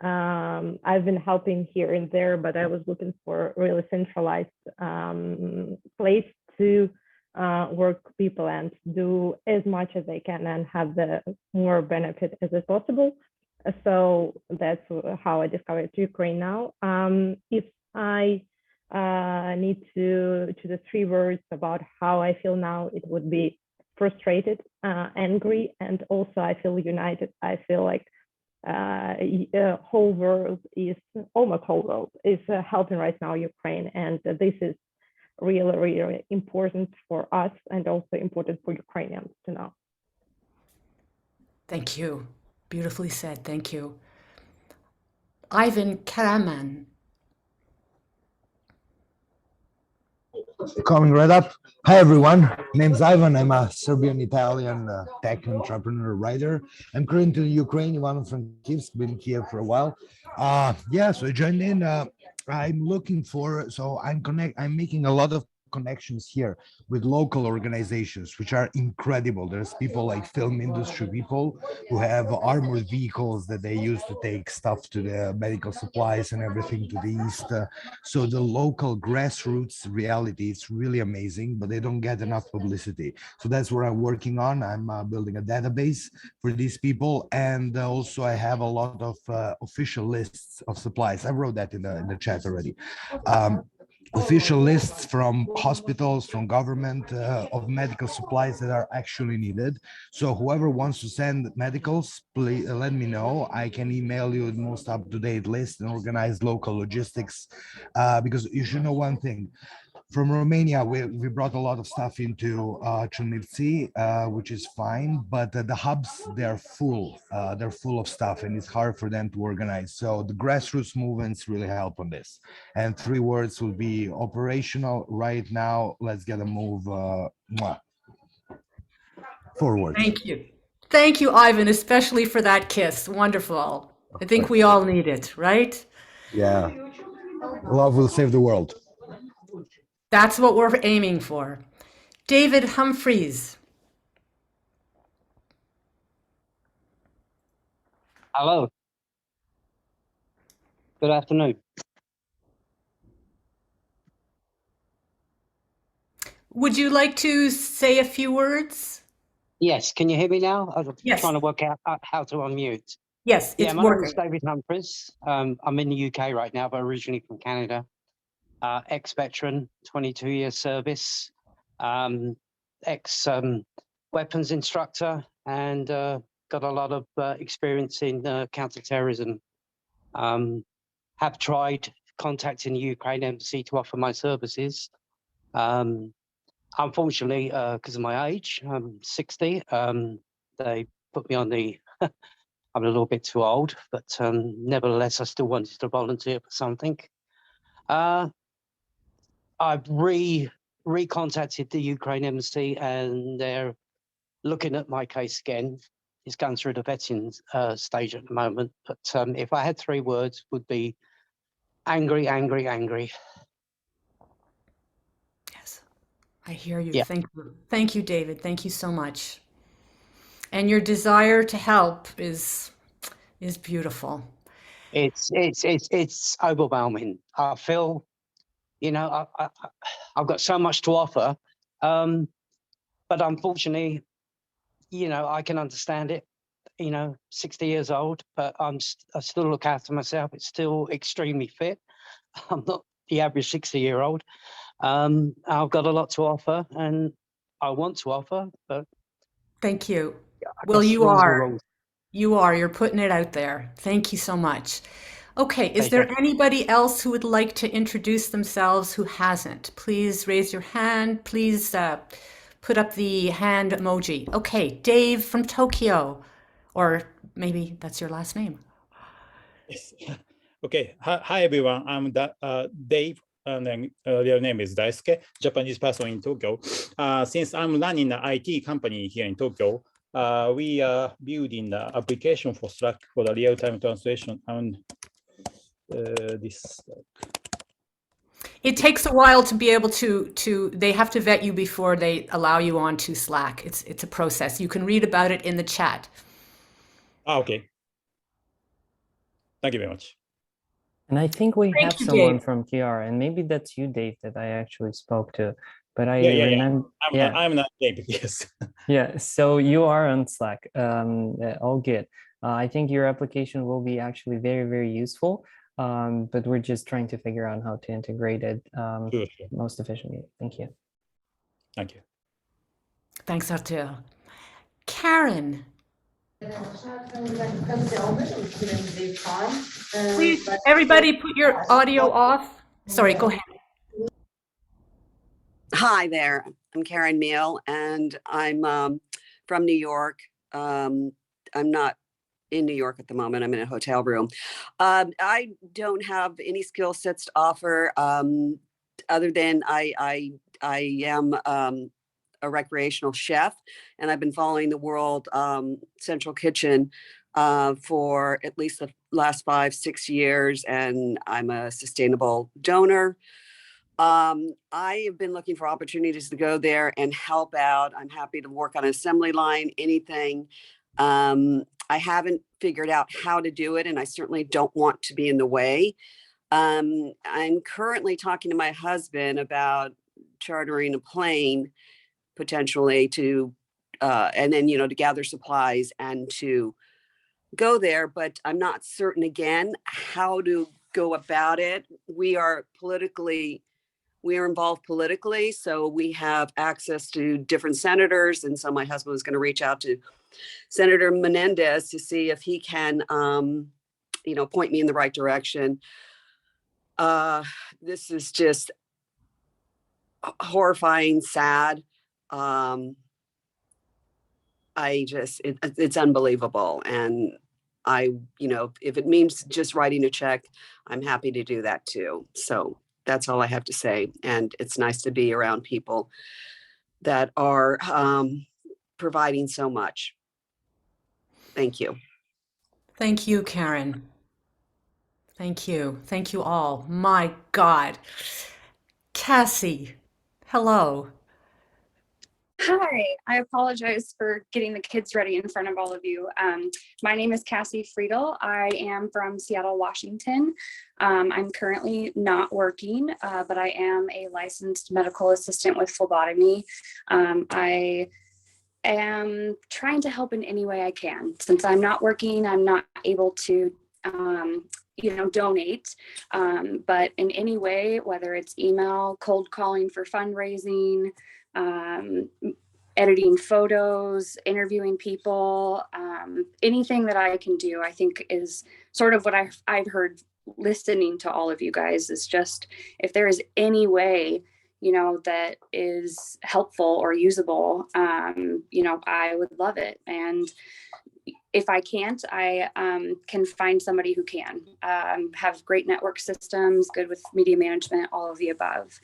I've been helping here and there, but I was looking for a really centralized place to work people and do as much as I can and have the more benefit as possible. So that's how I discovered Ukraine now. If I need to the 3 words about how I feel now, it would be frustrated, angry, and also I feel united. I feel like whole world is, almost whole world is helping right now Ukraine, and this is really, really important for us and also important for Ukrainians to know. Thank you. Beautifully said. Thank you. Ivan Karaman. Coming right up. Hi, everyone. Name's Ivan. I'm a Serbian-Italian tech entrepreneur writer. I'm currently in Ukraine, Ivano-Frankivsk, been here for a while. Yeah, so I joined in. I'm looking for, so I'm making a lot of connections here with local organizations, which are incredible. There's people like film industry people who have armored vehicles that they use to take stuff to the medical supplies and everything to the east. So the local grassroots reality, it's really amazing, but they don't get enough publicity. So that's what I'm working on. I'm building a database for these people. And also I have a lot of official lists of supplies. I wrote that in the chat already. Official lists from hospitals, from government, of medical supplies that are actually needed. So whoever wants to send medicals, please let me know. I can email you the most up-to-date list and organize local logistics, because you should know one thing. From Romania, we brought a lot of stuff into Chernivtsi, which is fine, but the hubs, they're full of stuff and it's hard for them to organize. So the grassroots movements really help on this. And 3 words will be operational right now. Let's get a move forward. Thank you. Thank you, Ivan, especially for that kiss. Wonderful. I think we all need it, right? Yeah. Love will save the world. That's what we're aiming for. David Humphreys. Hello. Good afternoon. Would you like to say a few words? Yes, can you hear me now? I'm Yes. trying to work out how to unmute. Yes, Yeah, it's my name is working. David Humphreys. I'm in the UK right now, but originally from Canada. Ex-veteran, 22 years service, ex-weapons instructor, and got a lot of experience in counterterrorism. Have tried contacting the Ukraine embassy to offer my services. Unfortunately, because of my age, I'm 60, they put me on the, I'm a little bit too old, but nevertheless, I still wanted to volunteer for something. I've recontacted the Ukraine embassy and they're looking at my case again. It's going through the vetting stage at the moment, but if I had 3 words, would be angry, angry, angry. Yes, I hear you. Yeah. Thank you. Thank you, David. Thank you so much. And your desire to help is beautiful. It's overwhelming. I feel, you know, I've got so much to offer, but unfortunately, you know, I can understand it. You know, 60 years old, but I still look after myself. It's still extremely fit. I'm not the average 60-year-old. I've got a lot to offer, and I want to offer, but thank you. I Well, guess you rules are. rules. You are. You're putting it out there. Thank you so much. Okay, is Take there care. anybody else who would like to introduce themselves who hasn't? Please raise your hand. Please put up the hand emoji. Okay, Dave from Tokyo, or maybe that's your last name. Yes. Okay. Hi everyone. I'm Dave, and then real name is Daisuke, Japanese person in Tokyo. Since I'm running an IT company here in Tokyo, we are building the application for Slack for the real-time translation and this. It takes a while to be able to they have to vet you before they allow you onto Slack. It's a process. You can read about it in the chat. Okay. Thank you very much. And I think we have you, someone Dave. from PR, and maybe that's you, Dave, that I actually spoke to. But I Yeah. remember, I'm not Dave. Yes. Yeah, so you are on Slack. All good. I think your application will be actually very, very useful. But we're just trying to figure out how to integrate it Sure. most efficiently. Thank you. Thank you. Thanks, Arthur. Karen. Please, everybody put your audio off. Sorry, go ahead. Hi there, I'm Karen Meal, and I'm from New York. I'm not in New York at the moment. I'm in a hotel room. I don't have any skill sets to offer other than I am a recreational chef, and I've been following the World Central Kitchen for at least the last 5-6 years, and I'm a sustainable donor. I have been looking for opportunities to go there and help out. I'm happy to work on an assembly line, anything. I haven't figured out how to do it, and I certainly don't want to be in the way. I'm currently talking to my husband about chartering a plane potentially to, and then, you know, to gather supplies and to go there, but I'm not certain again how to go about it. We are involved politically, so we have access to different senators. And so my husband was going to reach out to Senator Menendez to see if he can, you know, point me in the right direction. This is just, horrifying, sad. It's unbelievable. And if it means just writing a check, I'm happy to do that too. So that's all I have to say. And it's nice to be around people that are providing so much. Thank you. Thank you, Karen. Thank you. Thank you all. My God. Cassie, hello. Hi, I apologize for getting the kids ready in front of all of you. My name is Cassie Friedel. I am from Seattle, Washington. I'm currently not working, but I am a licensed medical assistant with phlebotomy. I am trying to help in any way I can. Since I'm not working, I'm not able to donate, but in any way, whether it's email, cold calling for fundraising, editing photos, interviewing people, anything that I can do, I think is sort of what I've heard listening to all of you guys, is just if there is any way, that is helpful or usable, I would love it. And if I can't, I can find somebody who can. Have great network systems, good with media management, all of the above.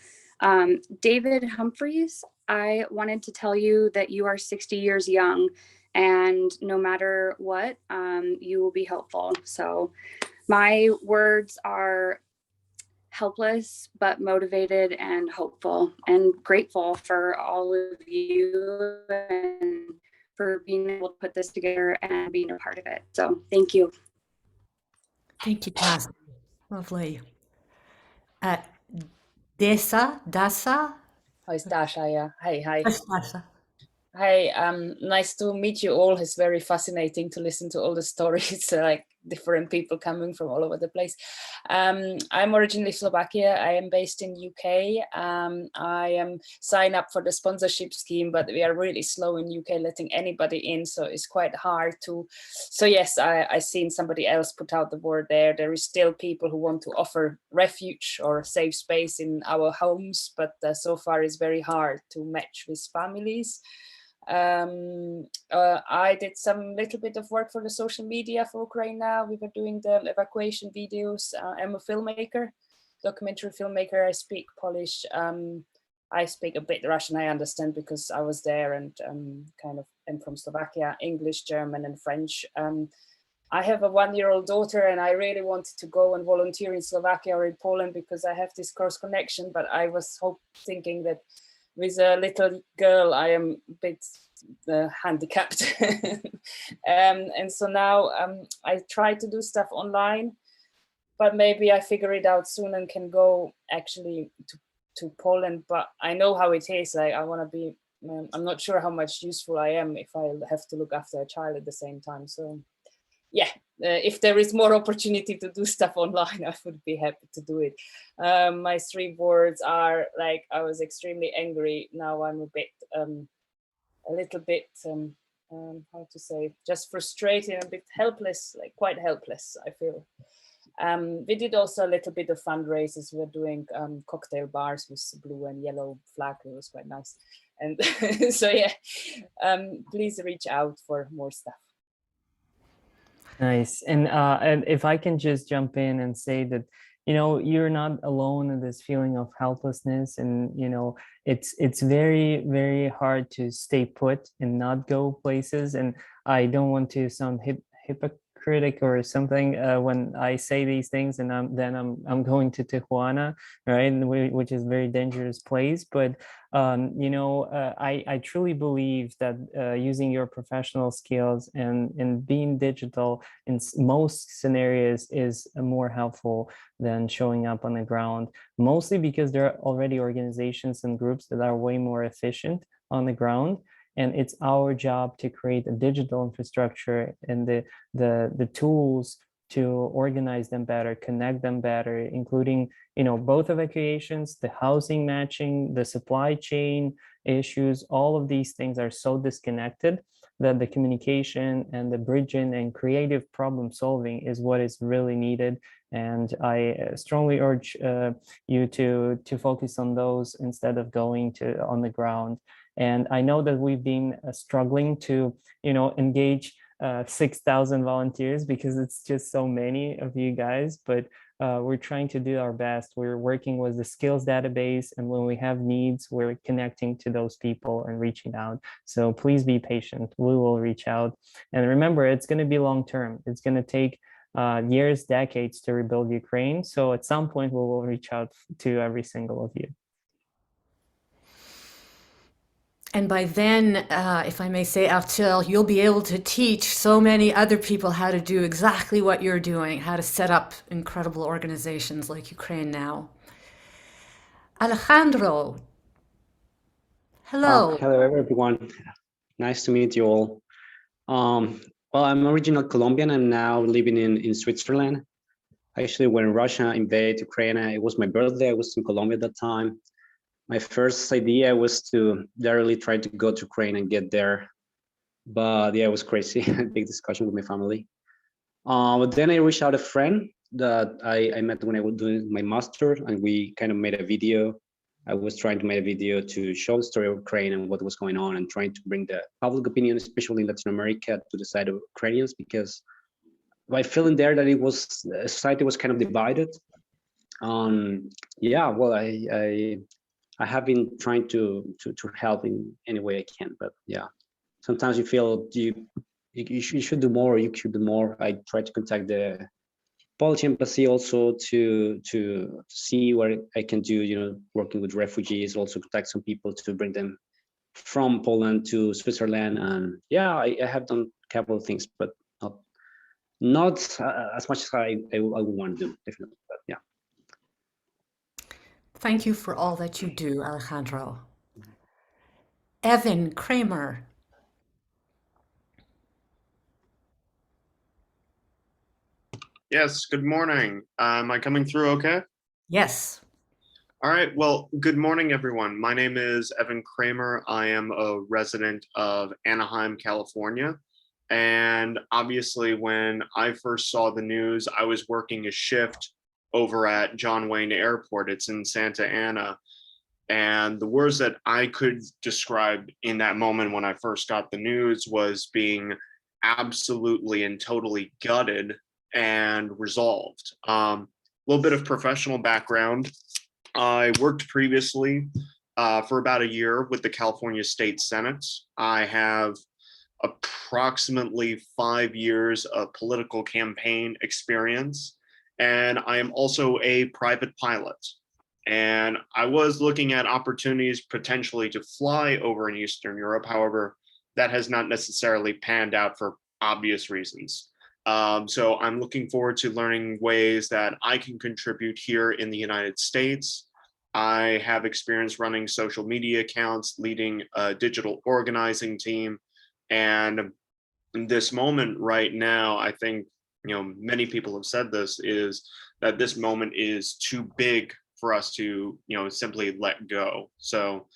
David Humphreys, I wanted to tell you that you are 60 years young, and no matter what, you will be helpful. So my words are helpless, but motivated and hopeful, and grateful for all of you and for being able to put this together and being a part of it. So thank you. Thank you, Cassie. Lovely. Dasa? Hi, it's Dasha. Yeah. Hi. Dasha. Hi. Nice to meet you all. It's very fascinating to listen to all the stories, like different people coming from all over the place. I'm originally Slovakia. I am based in UK. I am signed up for the sponsorship scheme, but we are really slow in UK letting anybody in, so it's quite hard to. So yes, I seen somebody else put out the word there. There is still people who want to offer refuge or safe space in our homes, but so far it's very hard to match with families. I did some little bit of work for the social media for Ukraine now. We were doing the evacuation videos. I'm a filmmaker, documentary filmmaker. I speak Polish. I speak a bit Russian, I understand, because I was there, and kind of am from Slovakia, English, German, and French. I have a 1-year-old daughter, and I really wanted to go and volunteer in Slovakia or in Poland because I have this cross connection, but I was thinking that with a little girl, I am a bit handicapped. And so now I try to do stuff online, but maybe I figure it out soon and can go actually to Poland. But I know how it is. Like, I want to be, I'm not sure how much useful I am if I have to look after a child at the same time. So yeah, if there is more opportunity to do stuff online, I would be happy to do it. My 3 words are, like, I was extremely angry. Now I'm a bit, a little bit, how to say, just frustrated, a bit helpless, like quite helpless, I feel. We did also a little bit of fundraisers. We're doing cocktail bars with blue and yellow flag. It was quite nice. And so yeah, please reach out for more stuff. Nice. And if I can just jump in and say that, you're not alone in this feeling of helplessness, and it's very, very hard to stay put and not go places. And I don't want to sound hypocritic or something when I say these things, and I'm going to Tijuana, right, which is a very dangerous place. But I truly believe that using your professional skills and being digital in most scenarios is more helpful than showing up on the ground, mostly because there are already organizations and groups that are way more efficient on the ground. And it's our job to create a digital infrastructure and the tools to organize them better, connect them better, including, both evacuations, the housing matching, the supply chain issues. All of these things are so disconnected that the communication and the bridging and creative problem solving is what is really needed. And I strongly urge you to focus on those instead of going to on the ground. And I know that we've been struggling to, engage 6,000 volunteers because it's just so many of you guys, but we're trying to do our best. We're working with the skills database, and when we have needs, we're connecting to those people and reaching out. So please be patient. We will reach out. And remember, it's going to be long term. It's going to take years, decades to rebuild Ukraine. So at some point, we will reach out to every single of you. And by then, if I may say, Arthur, you'll be able to teach so many other people how to do exactly what you're doing, how to set up incredible organizations like Ukraine Now. Alejandro, hello. Hello, everyone. Nice to meet you all. Well, I'm original Colombian. I'm now living in Switzerland. Actually, when Russia invaded Ukraine, it was my birthday. I was in Colombia at that time. My first idea was to literally try to go to Ukraine and get there. But yeah, it was crazy. Big discussion with my family. But then I reached out a friend that I met when I was doing my master, and we kind of made a video. I was trying to make a video to show the story of Ukraine and what was going on, and trying to bring the public opinion, especially in Latin America, to the side of Ukrainians, because by feeling there that society was kind of divided. Yeah, well, I have been trying to help in any way I can, but yeah, sometimes you feel you should do more. You should do more. I try to contact the Polish embassy also to see what I can do. Working with refugees, also contact some people to bring them from Poland to Switzerland, and yeah, I have done a couple of things, but not as much as I would want to do, definitely. But yeah. Thank you for all that you do, Alejandro. Evan Kramer. Yes, good morning. Am I coming through okay? Yes. All right, well, good morning, everyone. My name is Evan Kramer. I am a resident of Anaheim, California. And obviously, when I first saw the news, I was working a shift over at John Wayne Airport. It's in Santa Ana. And the words that I could describe in that moment when I first got the news was being absolutely and totally gutted and resolved. Little bit of professional background. I worked previously for about a year with the California State Senate. I have approximately 5 years of political campaign experience, and I am also a private pilot. And I was looking at opportunities potentially to fly over in Eastern Europe. However, that has not necessarily panned out for obvious reasons. So I'm looking forward to learning ways that I can contribute here in the United States. I have experience running social media accounts, leading a digital organizing team. And in this moment right now, I think, many people have said this, is that this moment is too big for us to, simply let go. So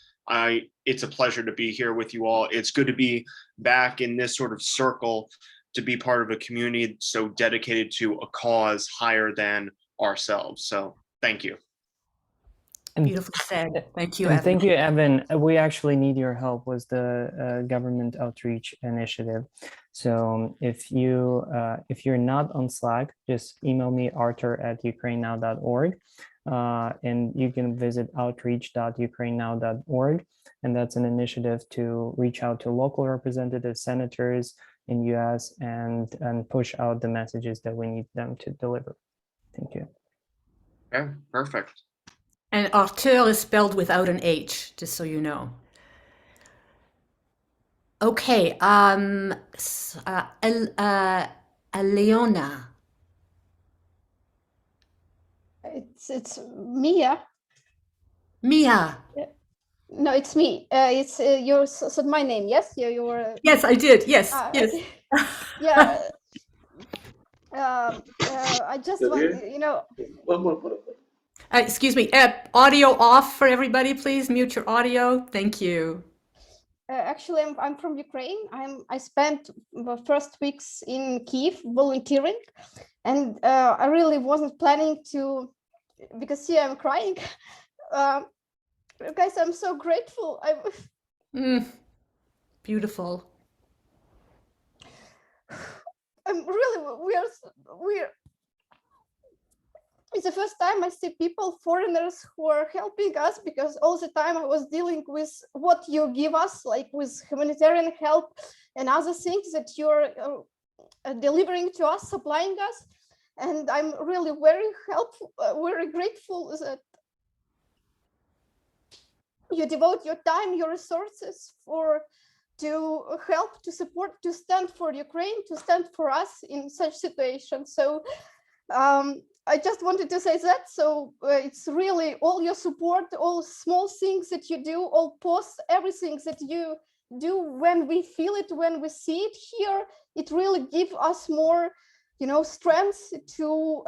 it's a pleasure to be here with you all. It's good to be back in this sort of circle, to be part of a community so dedicated to a cause higher than ourselves. So thank you. Beautifully said. Thank you, And Evan. thank you, Evan. We actually need your help with the government outreach initiative. So if you're not on Slack, just email me, arthur@ukrainenow.org. And you can visit outreach.ukrainenow.org. And that's an initiative to reach out to local representatives, senators in US, and push out the messages that we need them to deliver. Thank you. Okay, perfect. And Arthur is spelled without an H, just so you know. Okay, Leona. It's Mia. Mia. No, it's me. It's you said my name. Yes, you were. Yes, I did. Yes, yes. Okay. Yeah. I just want, Excuse me, audio off for everybody, please. Mute your audio. Thank you. Actually, I'm from Ukraine. I spent the first weeks in Kiev volunteering, and I really wasn't planning to, because here I'm crying. Guys, I'm so grateful. Beautiful. I'm really, we're it's the first time I see people, foreigners, who are helping us, because all the time I was dealing with what you give us, like with humanitarian help and other things that you're delivering to us, supplying us. And I'm really very helpful, very grateful that you devote your time, your resources to help, to support, to stand for Ukraine, to stand for us in such situations. So I just wanted to say that. So it's really all your support, all small things that you do, all posts, everything that you do, when we feel it, when we see it here, it really gives us more, strength to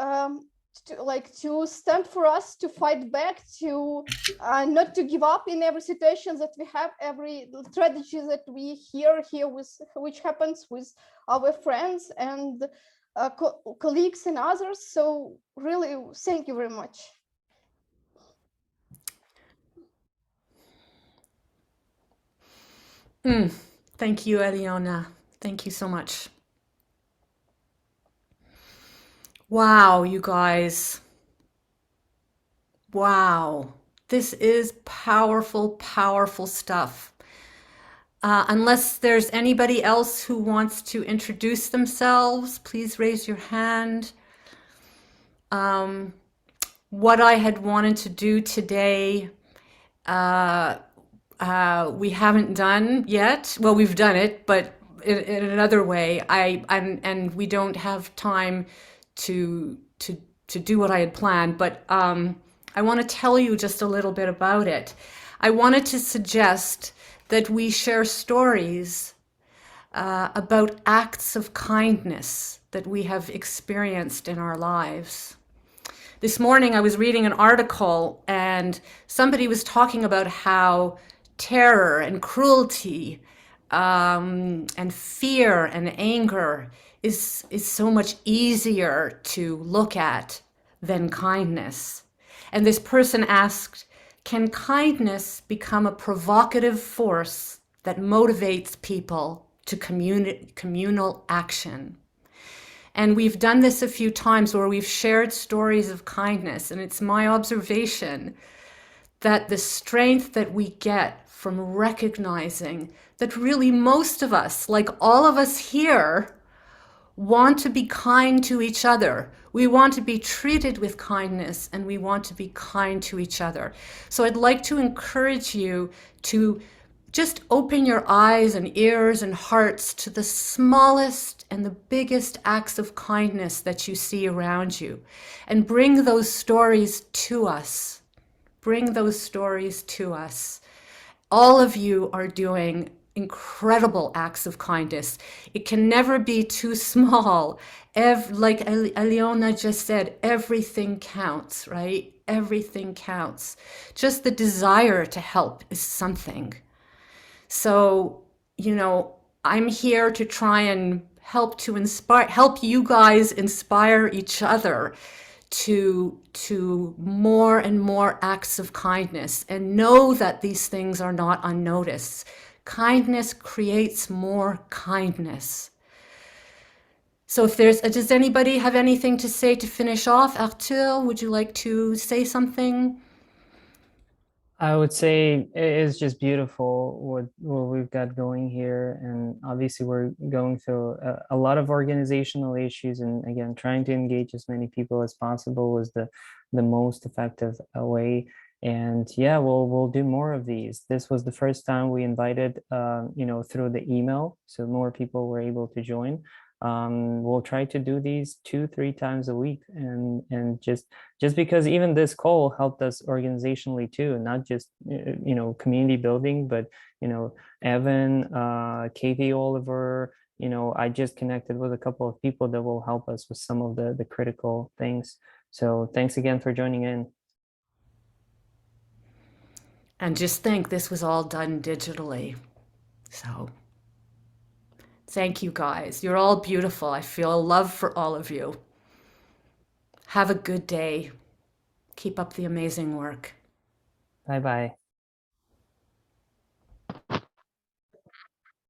stand for us, to fight back, to not to give up in every situation that we have, every tragedy that we hear here, with which happens with our friends and colleagues and others. So really, thank you very much. Thank you, Eliona. Thank you so much. Wow, you guys. Wow. This is powerful, powerful stuff. Unless there's anybody else who wants to introduce themselves, please raise your hand. What I had wanted to do today, we haven't done yet. Well, we've done it, but in another way. And we don't have time to do what I had planned. But I want to tell you just a little bit about it. I wanted to suggest that we share stories about acts of kindness that we have experienced in our lives. This morning I was reading an article and somebody was talking about how terror and cruelty and fear and anger is so much easier to look at than kindness. And this person asked, can kindness become a provocative force that motivates people to communal action? And we've done this a few times where we've shared stories of kindness. And it's my observation that the strength that we get from recognizing that really most of us, like all of us here, want to be kind to each other. We want to be treated with kindness and we want to be kind to each other. So I'd like to encourage you to just open your eyes and ears and hearts to the smallest and the biggest acts of kindness that you see around you, and bring those stories to us. Bring those stories to us. All of you are doing incredible acts of kindness. It can never be too small. Like Eliona just said, everything counts, right? Everything counts. Just the desire to help is something. So, I'm here to try and help you guys inspire each other to more and more acts of kindness, and know that these things are not unnoticed. Kindness creates more kindness. So does anybody have anything to say to finish off? Arthur, would you like to say something? I would say it is just beautiful what we've got going here. And obviously we're going through a lot of organizational issues, and again, trying to engage as many people as possible was the most effective way. And yeah, we'll do more of these. This was the first time we invited, through the email, so more people were able to join. We'll try to do these 2-3 times a week, and just because even this call helped us organizationally too, not just community building, but Evan, Katie Oliver, I just connected with a couple of people that will help us with some of the critical things. So thanks again for joining in. And just think, this was all done digitally. So thank you guys. You're all beautiful. I feel love for all of you. Have a good day. Keep up the amazing work. Bye-bye.